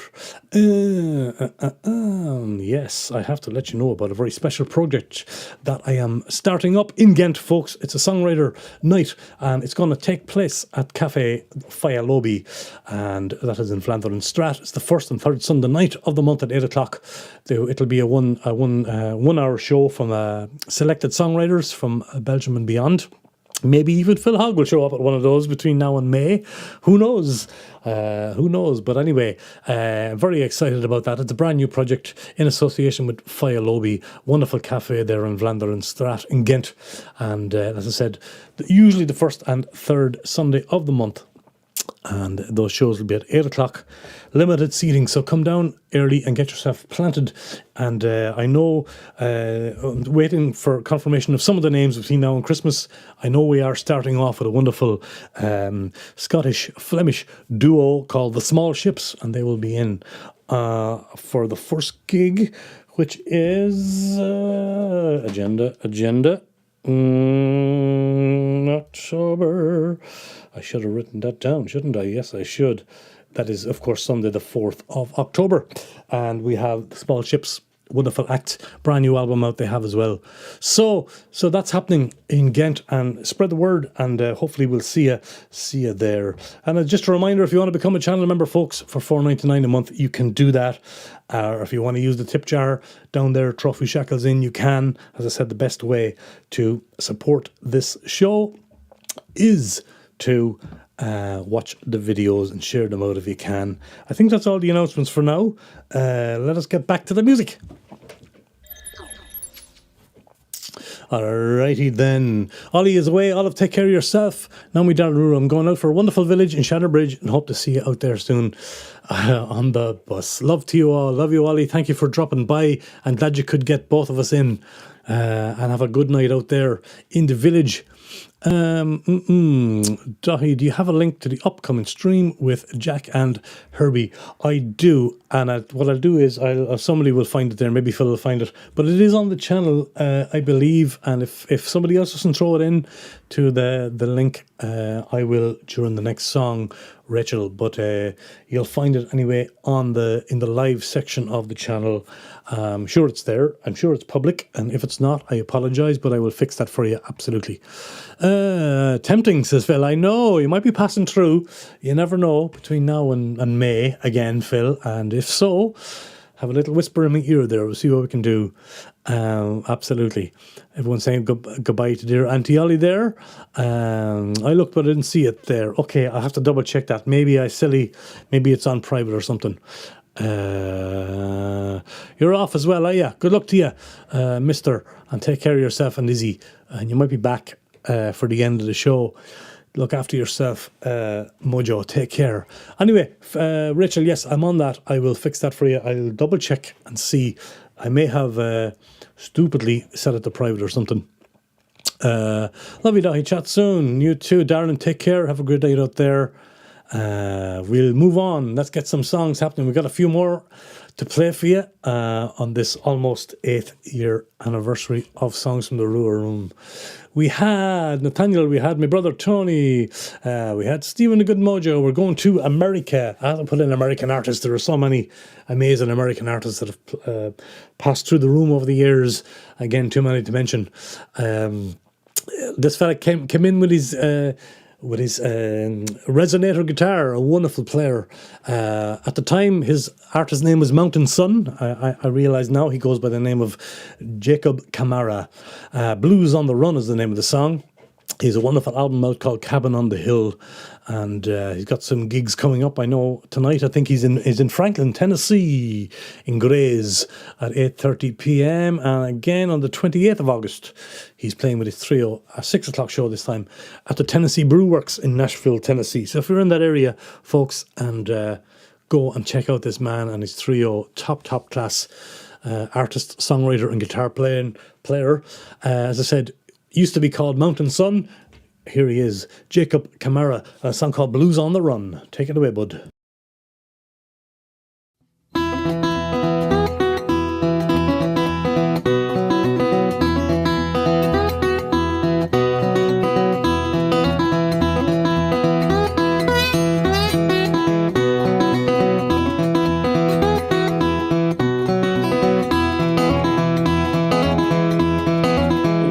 Yes, I have to let you know about a very special project that I am starting up in Ghent, folks. It's a songwriter night, and it's going to take place at Cafe Fialobi, and that is in Flandern Strat. It's the first and third Sunday night of the month at 8 o'clock. It'll be a one hour show from selected songwriters from Belgium and beyond. Maybe even Phil Hogg will show up at one of those between now and May. Who knows? But anyway, very excited about that. It's a brand new project in association with Fialobi, wonderful cafe there in Vlaanderen Straat in Ghent. And as I said, usually the first and third Sunday of the month. And those shows will be at 8 o'clock, limited seating. So come down early and get yourself planted. And I know, waiting for confirmation of some of the names between now and Christmas. I know we are starting off with a wonderful Scottish-Flemish duo called The Small Ships. And they will be in for the first gig, which is agenda. October. I should have written that down, shouldn't I? Yes, I should. That is, of course, Sunday the 4th of October. And we have The Small Ships, wonderful act, brand new album out they have as well. So that's happening in Ghent, and spread the word, and hopefully we'll see you there. And just a reminder, if you want to become a channel member, folks, for $4.99 a month, you can do that. Or if you want to use the tip jar down there, Trophy Shackles in, you can. As I said, the best way to support this show is to watch the videos and share them out if you can. I think that's all the announcements for now. Let us get back to the music. Alrighty then. Ollie is away. Olive, take care of yourself. Naomi Dallaroo, I'm going out for a wonderful village in Shatterbridge and hope to see you out there soon on the bus. Love to you all. Love you, Ollie. Thank you for dropping by. I'm glad you could get both of us in and have a good night out there in the village. Dahi, do you have a link to the upcoming stream with Jack and Herbie? I do, and what I'll do is somebody will find it there. Maybe Phil will find it, but it is on the channel, I believe. And if somebody else doesn't throw it in to the link, I will during the next song, Rachel. But you'll find it anyway in the live section of the channel. I'm sure it's there. I'm sure it's public, and if it's not, I apologise, but I will fix that for you, absolutely. Tempting, says Phil. I know, you might be passing through. You never know between now and May again, Phil. And if so, have a little whisper in my ear there. We'll see what we can do. Absolutely. Everyone's saying goodbye to dear Auntie Ollie there. I looked, but I didn't see it there. Okay, I'll have to double check that. Maybe it's on private or something. You're off as well, are you? Good luck to you, mister, and take care of yourself and Izzy. And you might be back for the end of the show. Look after yourself, Mojo. Take care. Anyway, Rachel, yes, I'm on that. I will fix that for you. I'll double check and see. I may have stupidly set it to private or something. Love you, Dahi. Chat soon. You too, Darren. Take care. Have a great night out there. We'll move on. Let's get some songs happening. We've got a few more to play for you on this almost 8th year anniversary of Songs from the Ruhr Room. We had Nathaniel, we had my brother Tony, we had Stephen the Good Mojo. We're going to America. I haven't put in American artists. There are so many amazing American artists that have passed through the room over the years. Again, too many to mention. This fella came in with his resonator guitar, a wonderful player. At the time, his artist name was Mountain Sun. I realise now he goes by the name of Jacob Camara. Blues on the Run is the name of the song. He's a wonderful album out called Cabin on the Hill, and he's got some gigs coming up. I know tonight. I think he's in Franklin, Tennessee, in Grays at 8:30 p.m. and again on the 28th of August, he's playing with his trio, a 6 o'clock show this time at the Tennessee Brew Works in Nashville, Tennessee. So if you're in that area, folks, and go and check out this man and his trio, top class artist, songwriter, and guitar player. As I said, used to be called Mountain Sun. Here he is, Jacob Camara, a song called Blues on the Run. Take it away, bud.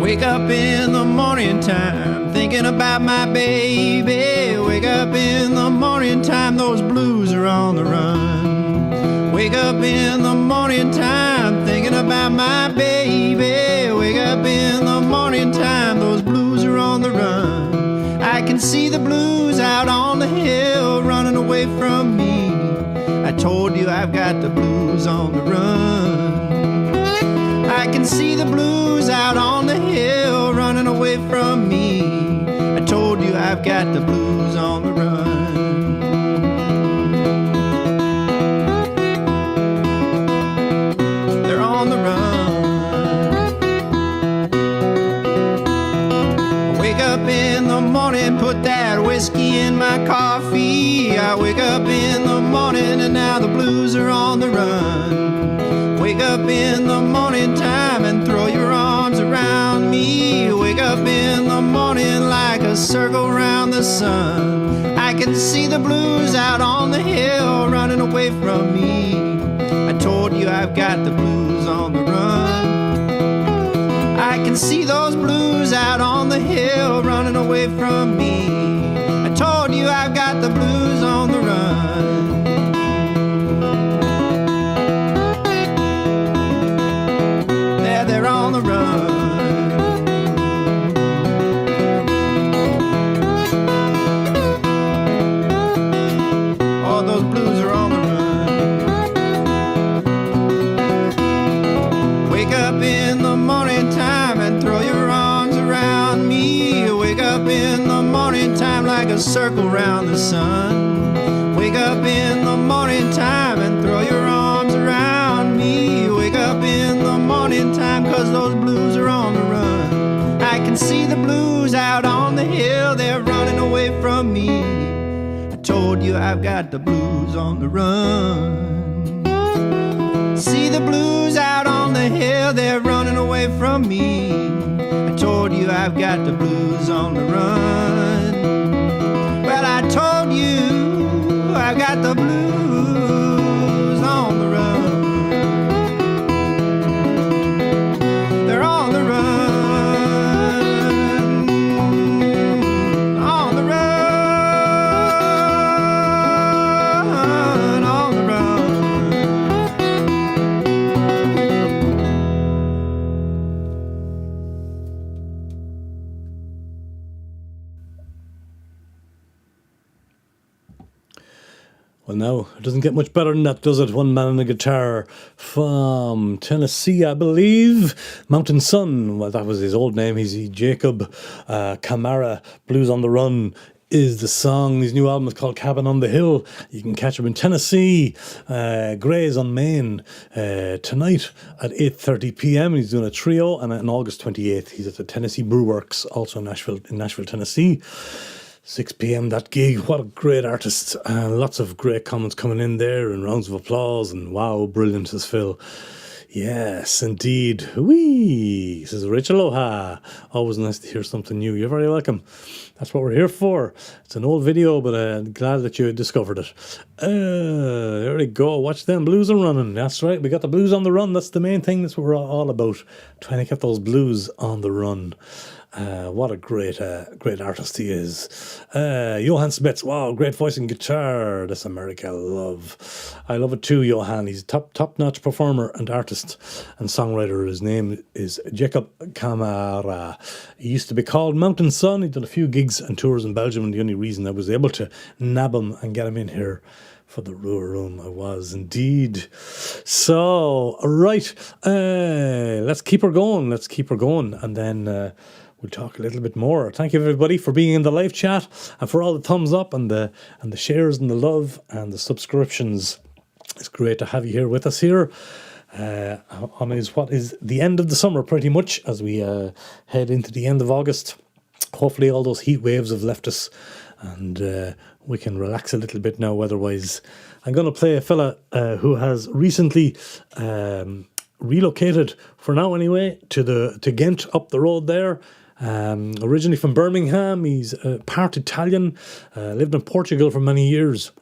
Wake up in the morning time, thinking about my baby. Wake up in the morning time, those blues are on the run. Wake up in the morning time, thinking about my baby. Wake up in the morning time, those blues are on the run. I can see the blues out on the hill, running away from me. I told you I've got the blues on the run. I can see the blues out on the hill, running away from me. I told you I've got the blues on the run. They're on the run. I wake up in the morning, put that whiskey in my coffee. I wake up in the morning and now the blues are on the run. Wake up in the morning time and throw your arms around me. Wake up in the morning like a circle around the sun. I can see the blues out on the hill running away from me. I told you I've got the blues on the run. I can see those blues out on the hill running away from me. I told you I've got the blues on the run. They're on the run. All those blues are on the run. Wake up in the morning time and throw your arms around me. Wake up in the morning time like a circle around the sun. Wake up in the morning time and throw your arms around me. Wake up in the morning time, 'cause those blues are on the run. I can see the blues out on the hill, they're running away from me. I told you I've got the blues on the run. See the blues out on the hill, they're running away from me. I told you I've got the blues on the run. Well, I told you I've got the blues on the run. They're on the run, on the run, on the run. Well, now, it doesn't get much better than that, does it? One man on a guitar from Tennessee, I believe. Mountain Sun, well, that was his old name. He's Jacob Camara. Blues on the Run is the song. His new album is called Cabin on the Hill. You can catch him in Tennessee, Grays on Main, tonight at 8:30 p.m. He's doing a trio, and on August 28th, he's at the Tennessee Brew Works, also in Nashville, Tennessee. 6 p.m. that gig. What a great artist. Lots of great comments coming in there and rounds of applause and wow, brilliant, says Phil. Yes, indeed. Whee, says Rachel Oha. Always nice to hear something new. You're very welcome. That's what we're here for. It's an old video, but glad that you discovered it. There we go. Watch them blues are running. That's right. We got the blues on the run. That's the main thing. That's what we're all about. Trying to get those blues on the run. What a great artist he is. Johann Smets, wow, great voice and guitar. This America I love. I love it too, Johann. He's a top-notch performer and artist and songwriter. His name is Jacob Camara. He used to be called Mountain Sun. He did a few gigs and tours in Belgium, and the only reason I was able to nab him and get him in here for the Ruhr Room, I was indeed. So, right, let's keep her going. And then we'll talk a little bit more. Thank you, everybody, for being in the live chat and for all the thumbs up and the shares and the love and the subscriptions. It's great to have you here with us here. On what is the end of the summer, pretty much, as we head into the end of August. Hopefully all those heat waves have left us and we can relax a little bit now weather-wise. I'm going to play a fella who has recently relocated, for now anyway, to Ghent, up the road there. Originally from Birmingham. He's part Italian, lived in Portugal for many years,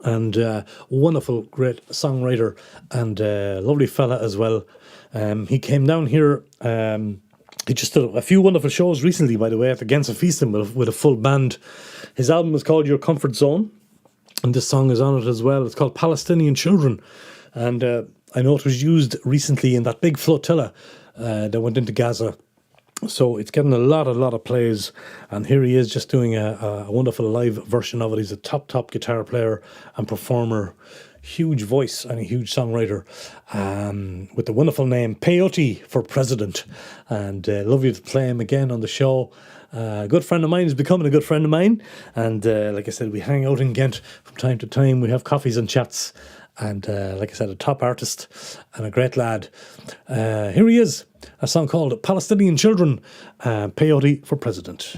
and wonderful, great songwriter and lovely fella as well. He came down here He just did a few wonderful shows recently, by the way, at the Gents of Feaston with a full band. His album is called Your Comfort Zone, and this song is on it as well. It's called Palestinian Children, and I know it was used recently in that big flotilla that went into Gaza. So it's getting a lot of plays, and here he is just doing a wonderful live version of it. He's a top guitar player and performer, huge voice and a huge songwriter, with the wonderful name Peyote for President, and lovely to play him again on the show. A good friend of mine is becoming a good friend of mine, and like I said, we hang out in Ghent from time to time. We have coffees and chats, and like I said, a top artist and a great lad. Here he is, a song called Palestinian Children, Peyote for President.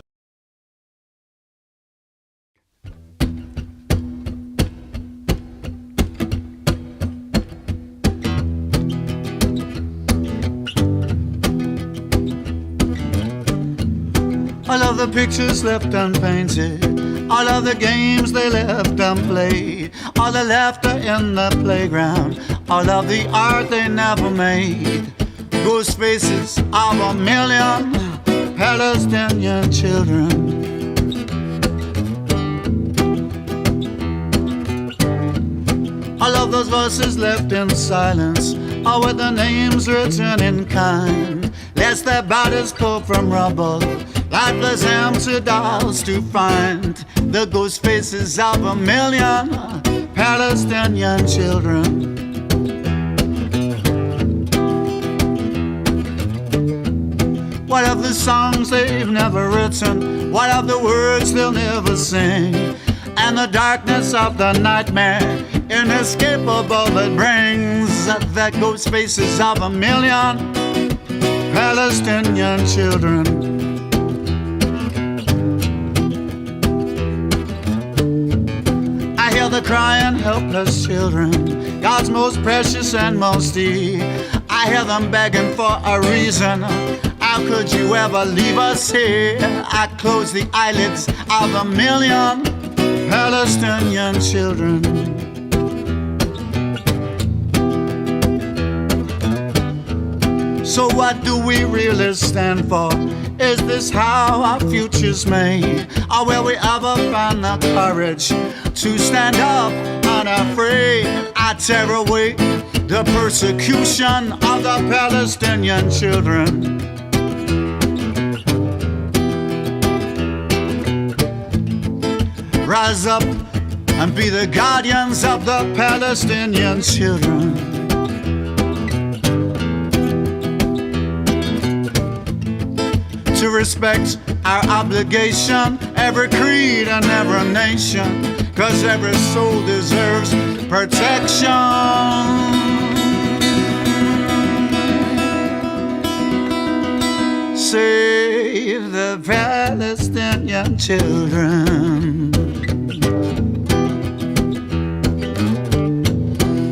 I love the pictures left unpainted. I love the games they left unplayed. All the laughter in the playground. I love the art they never made. Ghost faces of 1,000,000 Palestinian children. I love those voices left in silence, or with their names written in kind. Lest their bodies pulled from rubble, lifeless empty dolls to find the ghost faces of 1,000,000 Palestinian children. What of the songs they've never written? What of the words they'll never sing? And the darkness of the nightmare, inescapable that brings the ghost faces of 1,000,000 Palestinian children. I hear the crying helpless children, God's most precious and most dear. I hear them begging for a reason. How could you ever leave us here? I close the eyelids of 1,000,000 Palestinian children. So what do we really stand for? Is this how our future's made? Or will we ever find the courage to stand up unafraid? I tear away the persecution of the Palestinian children. Rise up and be the guardians of the Palestinian children. To respect our obligation, every creed and every nation, 'cause every soul deserves protection. Save the Palestinian children.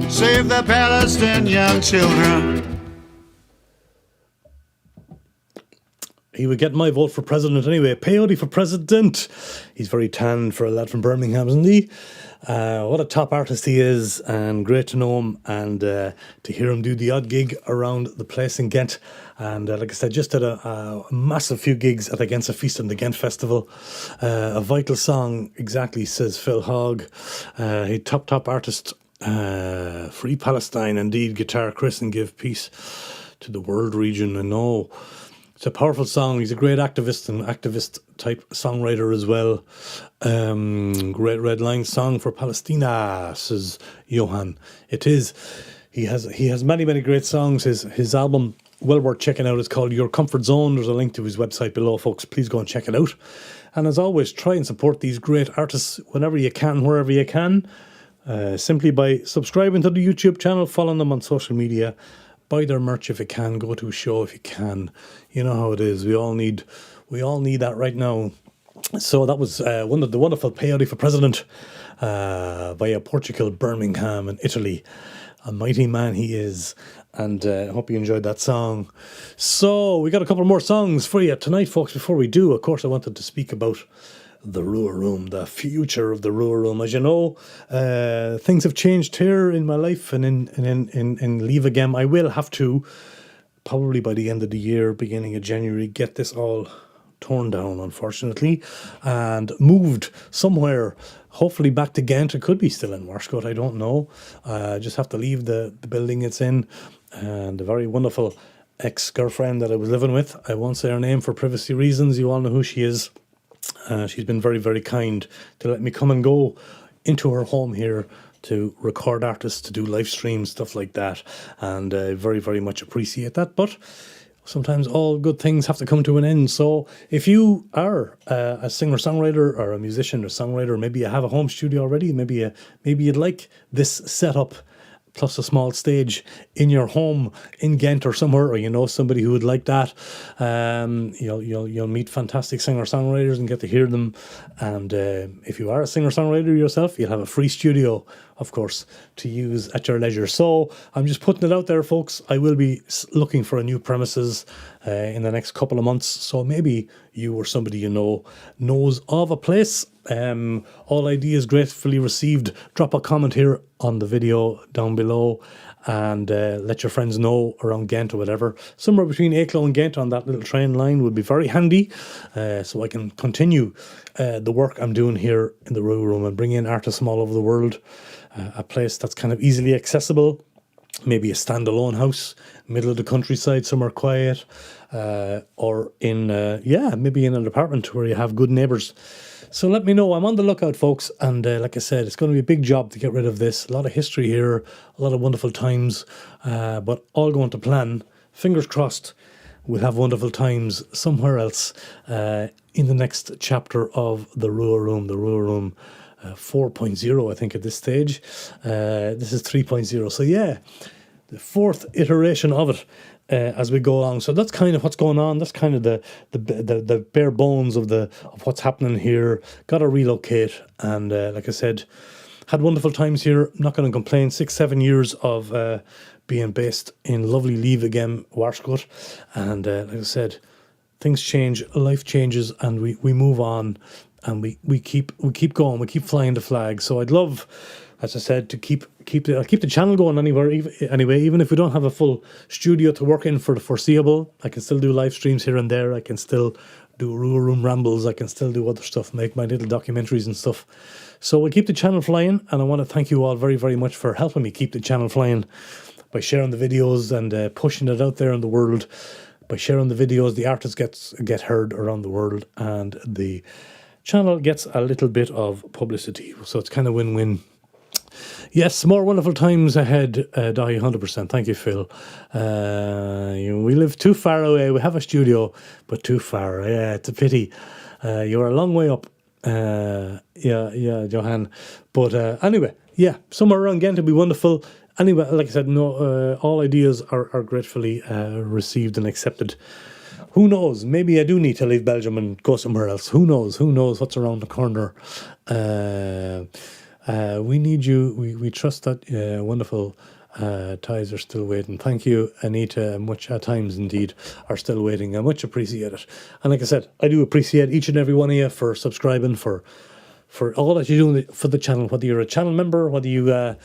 Save the Palestinian children. He would get my vote for president anyway. Peyote for president. He's very tanned for a lad from Birmingham, isn't he? What a top artist he is, and great to know him, and to hear him do the odd gig around the place in Ghent. And like I said, just did a massive few gigs at the Gents of Feaston, the Ghent Festival. A vital song, exactly, says Phil Hogg. He top artist. Free Palestine, indeed, guitar Chris, and give peace to the world region. I know it's a powerful song. He's a great activist and activist type songwriter as well. Great Red Line song for Palestina, says Johan. It is. He has many great songs. His album, well worth checking out, is called Your Comfort Zone. There's a link to his website below, folks. Please go and check it out. And as always, try and support these great artists whenever you can, wherever you can. Simply by subscribing to the YouTube channel, following them on social media, buy their merch if you can, go to a show if you can. You know how it is. We all need that right now. So that was one of the wonderful Peyote for President via Portugal, Birmingham and Italy. A mighty man he is, and I hope you enjoyed that song. So we got a couple more songs for you tonight, folks. Before we do, of course, I wanted to speak about the Ruhr Room, the future of the Ruhr Room. As you know, things have changed here in my life and in Leave Again. I will have to probably by the end of the year, beginning of January, get this all torn down, unfortunately, and moved somewhere, hopefully back to Ghent. It could be still in Warscott, I don't know. Just have to leave the building it's in. And a very wonderful ex-girlfriend that I was living with, I won't say her name for privacy reasons, you all know who she is. She's been very, very kind to let me come and go into her home here to record artists, to do live streams, stuff like that. And I very, very much appreciate that. But sometimes all good things have to come to an end. So if you are a singer-songwriter or a musician or songwriter, maybe you have a home studio already, maybe you'd like this setup plus a small stage in your home in Ghent or somewhere, or you know somebody who would like that, you'll meet fantastic singer-songwriters and get to hear them. And if you are a singer-songwriter yourself, you'll have a free studio, of course, to use at your leisure. So I'm just putting it out there, folks. I will be looking for a new premises in the next couple of months. So maybe you or somebody you know knows of a place. All ideas gratefully received. Drop a comment here on the video down below and let your friends know around Ghent or whatever. Somewhere between Akello and Ghent on that little train line would be very handy, so I can continue the work I'm doing here in the Roo Room and bring in artists from all over the world. A place that's kind of easily accessible, maybe a standalone house, middle of the countryside, somewhere quiet, or in, maybe in an apartment where you have good neighbours. So let me know. I'm on the lookout, folks. And like I said, it's going to be a big job to get rid of this. A lot of history here, a lot of wonderful times, but all going to plan. Fingers crossed, we'll have wonderful times somewhere else in the next chapter of the Roo Room. The Roo Room 4.0, I think, at this stage. This is 3.0. So yeah, the fourth iteration of it. As we go along, so that's kind of what's going on. That's kind of the bare bones of what's happening here. Got to relocate, and like I said, had wonderful times here. Not going to complain. 6-7 years of being based in lovely Leave again, Warscott, and like I said, things change, life changes, and we move on, and we keep going. We keep flying the flag. So I'd love, as I said, to keep the channel going anyway, even if we don't have a full studio to work in for the foreseeable. I can still do live streams here and there. I can still do Roo Room rambles. I can still do other stuff, make my little documentaries and stuff. So we'll keep the channel flying, and I want to thank you all very, very much for helping me keep the channel flying by sharing the videos and pushing it out there in the world. By sharing the videos, the artists get heard around the world, and the channel gets a little bit of publicity. So it's kind of win-win. Yes, more wonderful times ahead, Dahi, 100%. Thank you, Phil. We live too far away. We have a studio, but too far. Yeah, it's a pity. You're a long way up. Johan. But anyway, yeah, somewhere around Ghent would be wonderful. Anyway, like I said, no, all ideas are gratefully received and accepted. Who knows? Maybe I do need to leave Belgium and go somewhere else. Who knows? Who knows what's around the corner? We need you. We trust that wonderful ties are still waiting. Thank you, Anita, much at times indeed are still waiting. I much appreciate it. And like I said, I do appreciate each and every one of you for subscribing, for all that you're doing for the channel, whether you're a channel member, whether you drop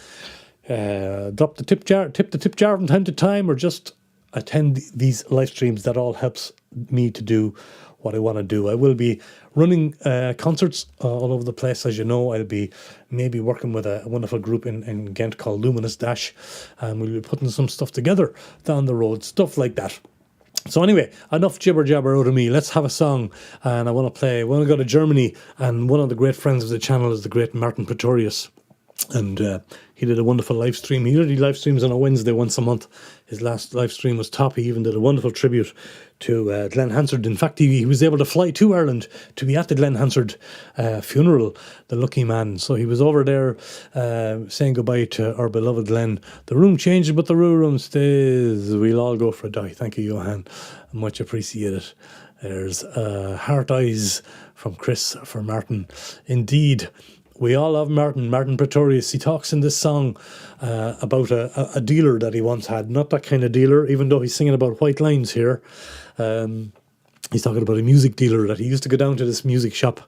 the tip jar from time to time, or just attend these live streams. That all helps me to do what I want to do. I will be running concerts all over the place, as you know. I'll be maybe working with a wonderful group in Ghent called Luminous Dash, and we'll be putting some stuff together down the road, stuff like that. So anyway, enough jibber jabber out of me. Let's have a song, and I want to go to Germany, and one of the great friends of the channel is the great Martin Pretorius. And he did a wonderful live stream. He usually live streams on a Wednesday once a month. His last live stream was top. He even did a wonderful tribute to Glenn Hansard. In fact, he was able to fly to Ireland to be at the Glenn Hansard funeral, the lucky man. So he was over there saying goodbye to our beloved Glenn. The room changes, but the Roo Room stays. We'll all go for a die. Thank you, Johan. Much appreciated. There's heart eyes from Chris for Martin. Indeed. We all love Martin Pretorius. He talks in this song about a dealer that he once had. Not that kind of dealer, even though he's singing about white lines here. He's talking about a music dealer that he used to go down to this music shop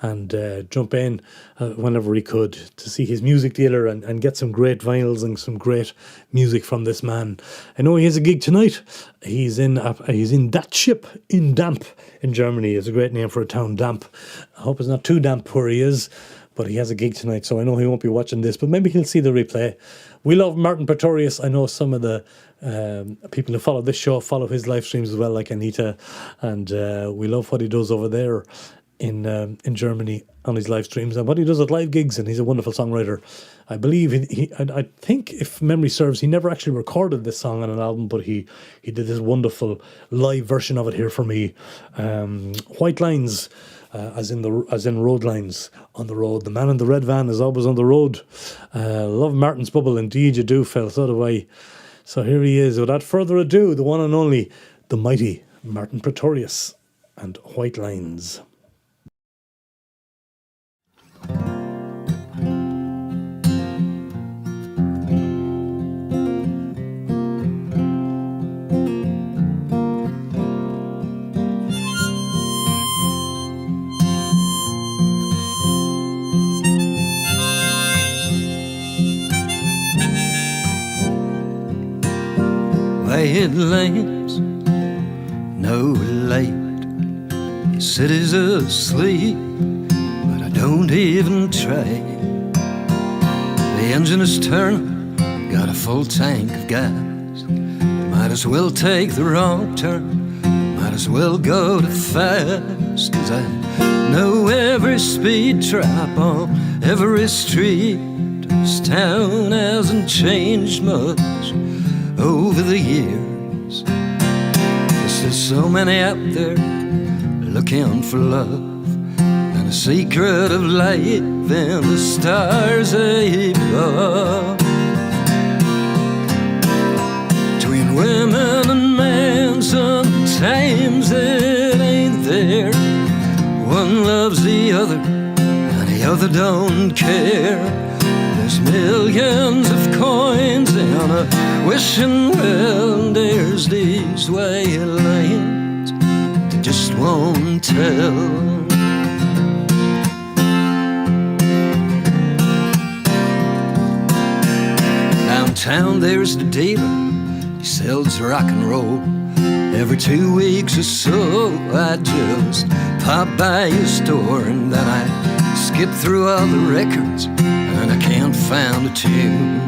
and jump in whenever he could to see his music dealer and get some great vinyls and some great music from this man. I know he has a gig tonight. He's in That Ship in Damp in Germany. It's a great name for a town, Damp. I hope it's not too damp where he is, but he has a gig tonight, so I know he won't be watching this, but maybe he'll see the replay. We love Martin Pretorius. I know some of the people who follow this show follow his live streams as well, like Anita, and we love what he does over there in Germany on his live streams and what he does at live gigs, and he's a wonderful songwriter. I believe I think, if memory serves, he never actually recorded this song on an album, but he did this wonderful live version of it here for me. White Lines, as in road lines on the road. The man in the red van is always on the road. Love Martin's bubble, indeed you do, Phil. So do I. So here he is. Without further ado, the one and only, the mighty Martin Pretorius and White Lines. White lines, no light. The city's asleep, but I don't even try. The engine is turning, got a full tank of gas. Might as well take the wrong turn, might as well go too fast. 'Cause I know every speed trap on every street. This town hasn't changed much over the years. There's so many out there looking for love and a secret of life in the stars above. Between women and men, sometimes it ain't there. One loves the other and the other don't care. There's millions of coins in a wishing well. There's these white lines that just won't tell. Downtown there's the dealer, he sells rock and roll. Every 2 weeks or so I just pop by his store, and then I skip through all the records and I can't find a tune.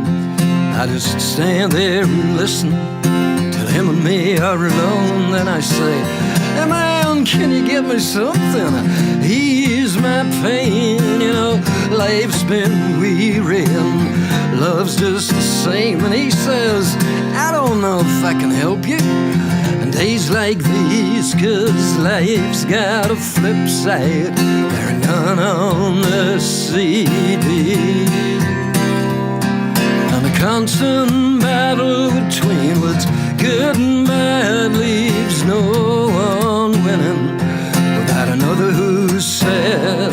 I just stand there and listen till him and me are alone. Then I say, hey man, can you give me something? Ease my pain, you know, life's been weary and love's just the same. And he says, I don't know if I can help you in days like these, 'cause life's got a flip side, there ain't none on the CD. And a constant battle between what's good and bad leaves no one winning without another who said,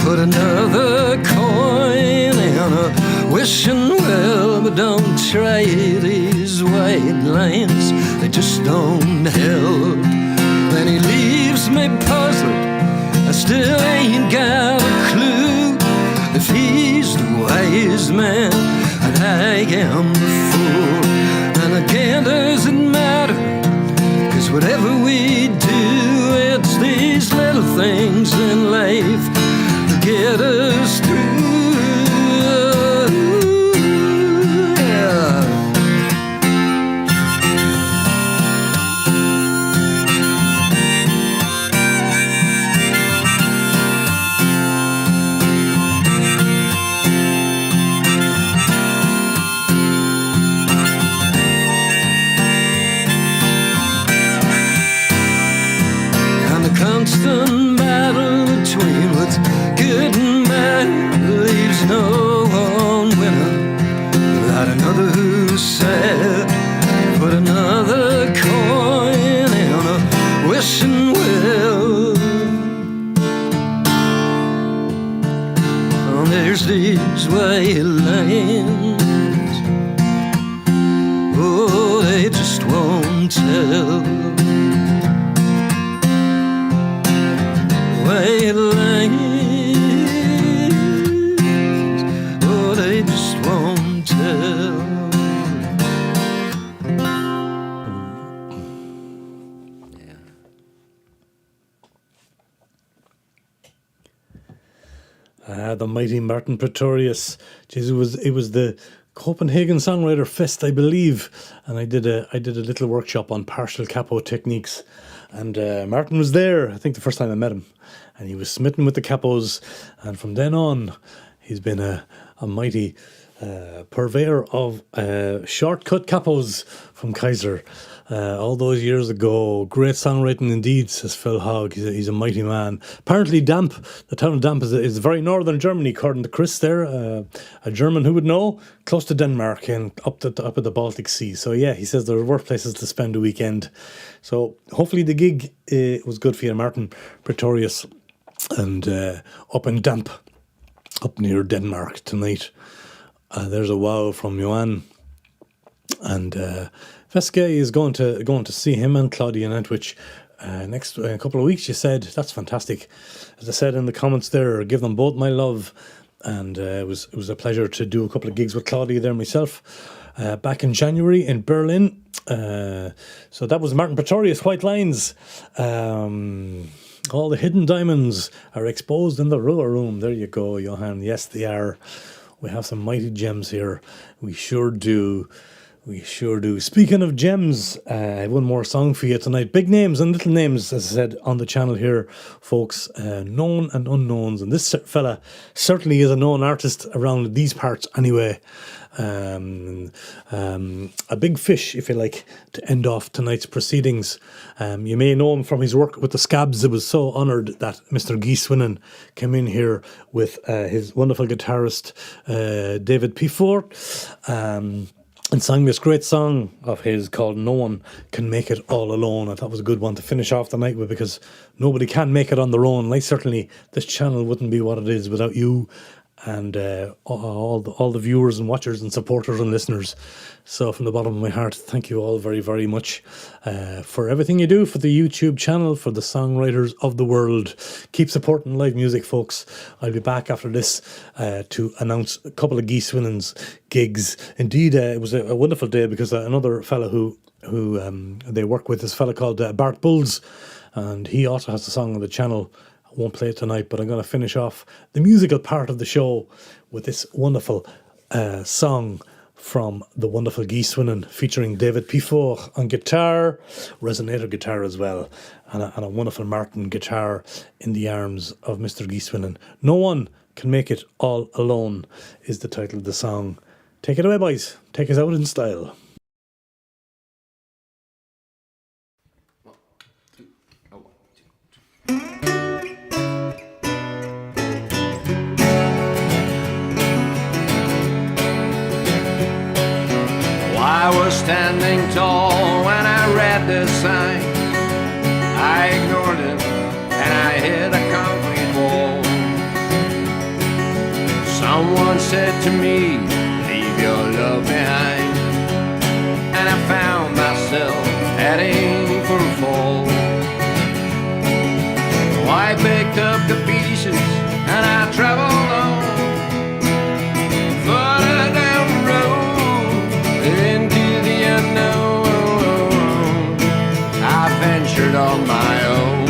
put another coin in a wishing well, but don't try these white lines, they just don't help. Then he leaves me puzzled, I still ain't got a clue if he's the wise man and I am the fool. And again, does it matter? 'Cause whatever we do, it's these little things in life that get us through. Constant battle between what's good and bad leaves no one winning without another who said, put another coin in a wishing well. Oh, there's these white lines, oh, they just won't tell. white lines, oh, they just won't tell. The mighty Martin Pretorius. Jeez, it was the Copenhagen Songwriter Fest, I believe, and I did a little workshop on partial capo techniques, and Martin was there. I think the first time I met him, and he was smitten with the capos, and from then on, he's been a mighty purveyor of shortcut capos from Kaiser. All those years ago, great songwriting indeed, says Phil Hogg. He's a mighty man. Apparently Damp, the town of Damp is very northern Germany, according to Chris there, a German who would know, close to Denmark and up at the Baltic Sea. So yeah, he says there are worse places to spend a weekend. So hopefully the gig was good for you, Martin Pretorius, and up in Damp, up near Denmark tonight. There's a wow from Johan, and Veske is going to see him and Claudia in Antwich next a couple of weeks. You said that's fantastic. As I said in the comments there, give them both my love, and it was a pleasure to do a couple of gigs with Claudia there myself back in January in Berlin. So that was Martin Pretorius, White Lines. All the hidden diamonds are exposed in the Ruhr room. There you go, Johan. Yes, they are. We have some mighty gems here. We sure do. We sure do. Speaking of gems, I have one more song for you tonight. Big names and little names, as I said, on the channel here, folks. Known and unknowns. And this fella certainly is a known artist around these parts anyway. A big fish, if you like, to end off tonight's proceedings. You may know him from his work with the Scabs. I was so honoured that Mr. Guy Swinnon came in here with his wonderful guitarist, David Pifort. And sang this great song of his called No One Can Make It All Alone. I thought it was a good one to finish off the night with, because nobody can make it on their own. Like, certainly this channel wouldn't be what it is without you and all the viewers and watchers and supporters and listeners. So from the bottom of my heart, thank you all very, very much for everything you do for the YouTube channel, for the songwriters of the world. Keep supporting live music, folks. I'll be back after this to announce a couple of Guy Swinnon's gigs. Indeed, it was a wonderful day, because another fella who they work with is a fella called Bart Bulls, and he also has a song on the channel. Won't play it tonight, but I'm going to finish off the musical part of the show with this wonderful song from the wonderful Guy Swinnon, featuring David Pifort on guitar, resonator guitar as well, and a wonderful Martin guitar in the arms of Mr. Guy Swinnon. No One Can Make It All Alone is the title of the song. Take it away, boys. Take us out in style. I was standing tall when I read this sign. I ignored it and I hit a concrete wall. Someone said to me, leave your love behind. And I found myself heading for a fall. So I picked up the pieces and I traveled on further down the road into the unknown. I ventured on my own.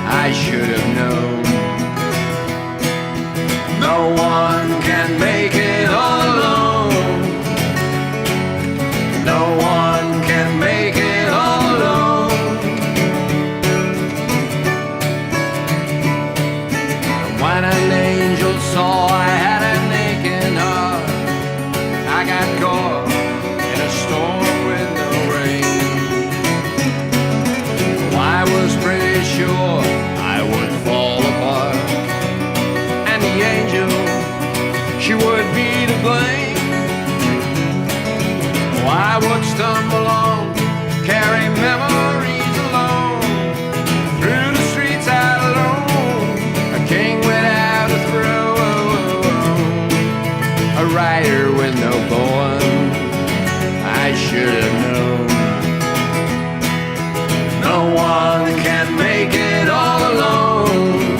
I should have known. No one can make it all alone. No one can make it all alone. When an angel saw I had a naked heart, I got caught in a storm with no rain. I was pretty sure I would fall apart, and the angel, she would be to blame. I would stumble on, carry memories alone, through the streets out alone, a king without a throne, a rider with no poem. I should have known. No one can make it all alone.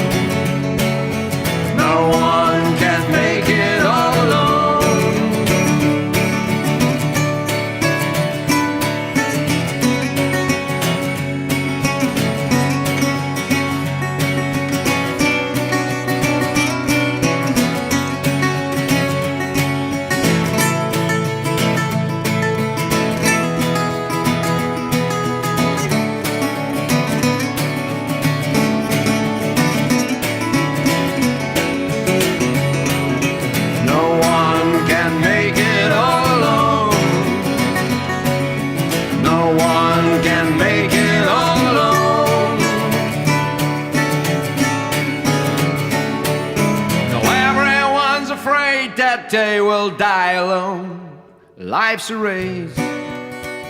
day will die alone. Life's a race,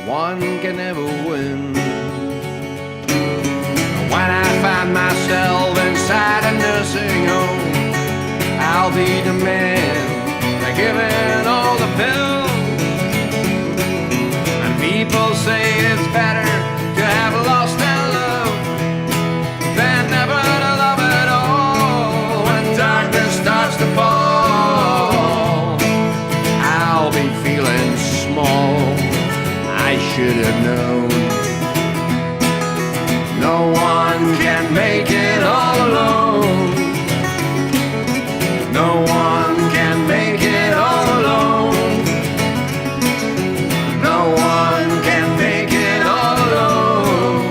one can never win. When I find myself inside a nursing home, I'll be the man that giving all the pills. And people say it's better to have lost their love than never to love at all. When darkness starts to fall, I'll be feeling small. I should have known. No one can make it all alone. No one can make it all alone. No one can make it all alone.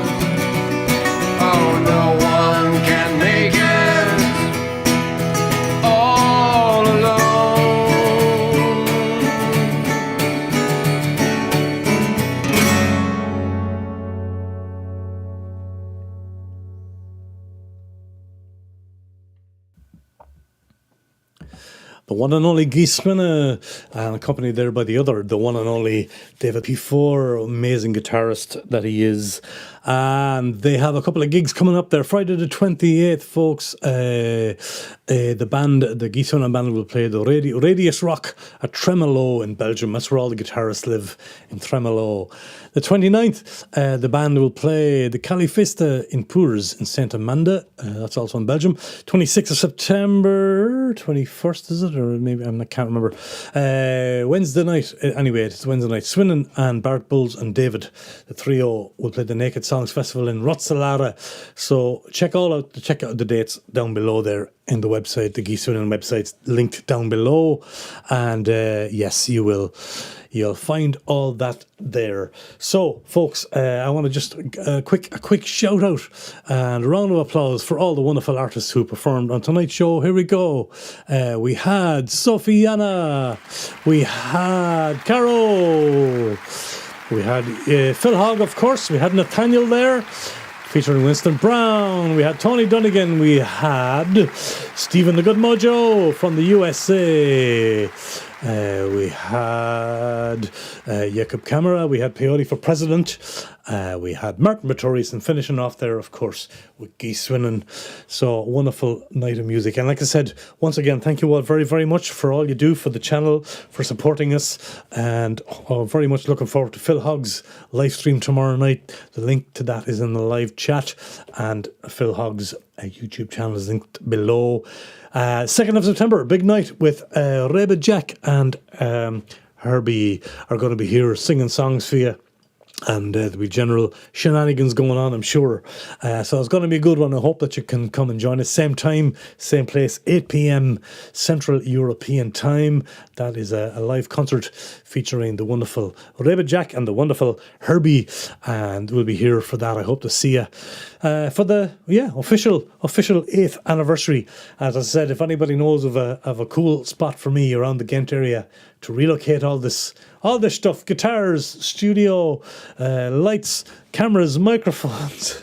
Oh, no one can make it all alone. The one and only Guy Swinna, and accompanied there by the one and only David P4, amazing guitarist that he is. And they have a couple of gigs coming up there. Friday the 28th, folks. The band, the Guy Swinna band, will play the Radius Rock at Tremelo in Belgium. That's where all the guitarists live, in Tremelo. The 29th, the band will play the Califista in Pours in Saint Amanda. That's also in Belgium. 26th of September, 21st is it? Or maybe, I can't remember. Wednesday night, anyway, it's Wednesday night. Swinnan and Bart Bulls and David, the trio, will play the Naked Songs Festival in Rotsalada. So check out the dates down below there in the website, the Guy Swinnan website's linked down below. And yes, you'll find all that there. So, folks, I want to just a quick shout out and a round of applause for all the wonderful artists who performed on tonight's show. Here we go. We had Sofiana, we had Caro, we had Phil Hogg, of course, we had Nathaniel there, featuring Winston Brown. We had Tony Donegan. We had Stephen the Good Mojo from the USA. We had Jacob Camera. We had Peyote for President. We had Martin Pretorius, and finishing off there, of course, with Guy Swinnan. So, wonderful night of music. And like I said, once again, thank you all very, very much for all you do for the channel, for supporting us. And very much looking forward to Phil Hogg's live stream tomorrow night. The link to that is in the live chat. And Phil Hogg's YouTube channel is linked below. 2nd of September, big night with Reba Jack and Herbie are going to be here singing songs for you. And there'll be general shenanigans going on, I'm sure. So it's going to be a good one. I hope that you can come and join us. Same time, same place, 8 p.m. Central European Time. That is a live concert featuring the wonderful Reba Jack and the wonderful Herbie. And we'll be here for that. I hope to see you for the official 8th anniversary. As I said, if anybody knows of a cool spot for me around the Ghent area to relocate all this stuff, guitars, studio, lights, cameras, microphones,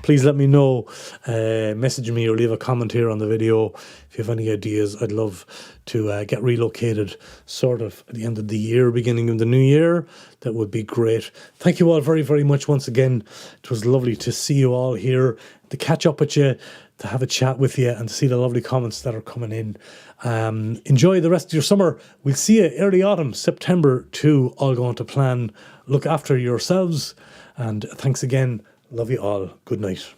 please let me know. Message me or leave a comment here on the video if you have any ideas. I'd love to get relocated sort of at the end of the year, beginning of the new year. That would be great. Thank you all very, very much once again. It was lovely to see you all here, to catch up with you, to have a chat with you, and to see the lovely comments that are coming in. Enjoy the rest of your summer. We'll see you early autumn, September 2, all going to plan. Look after yourselves, and thanks again. Love you all. Good night.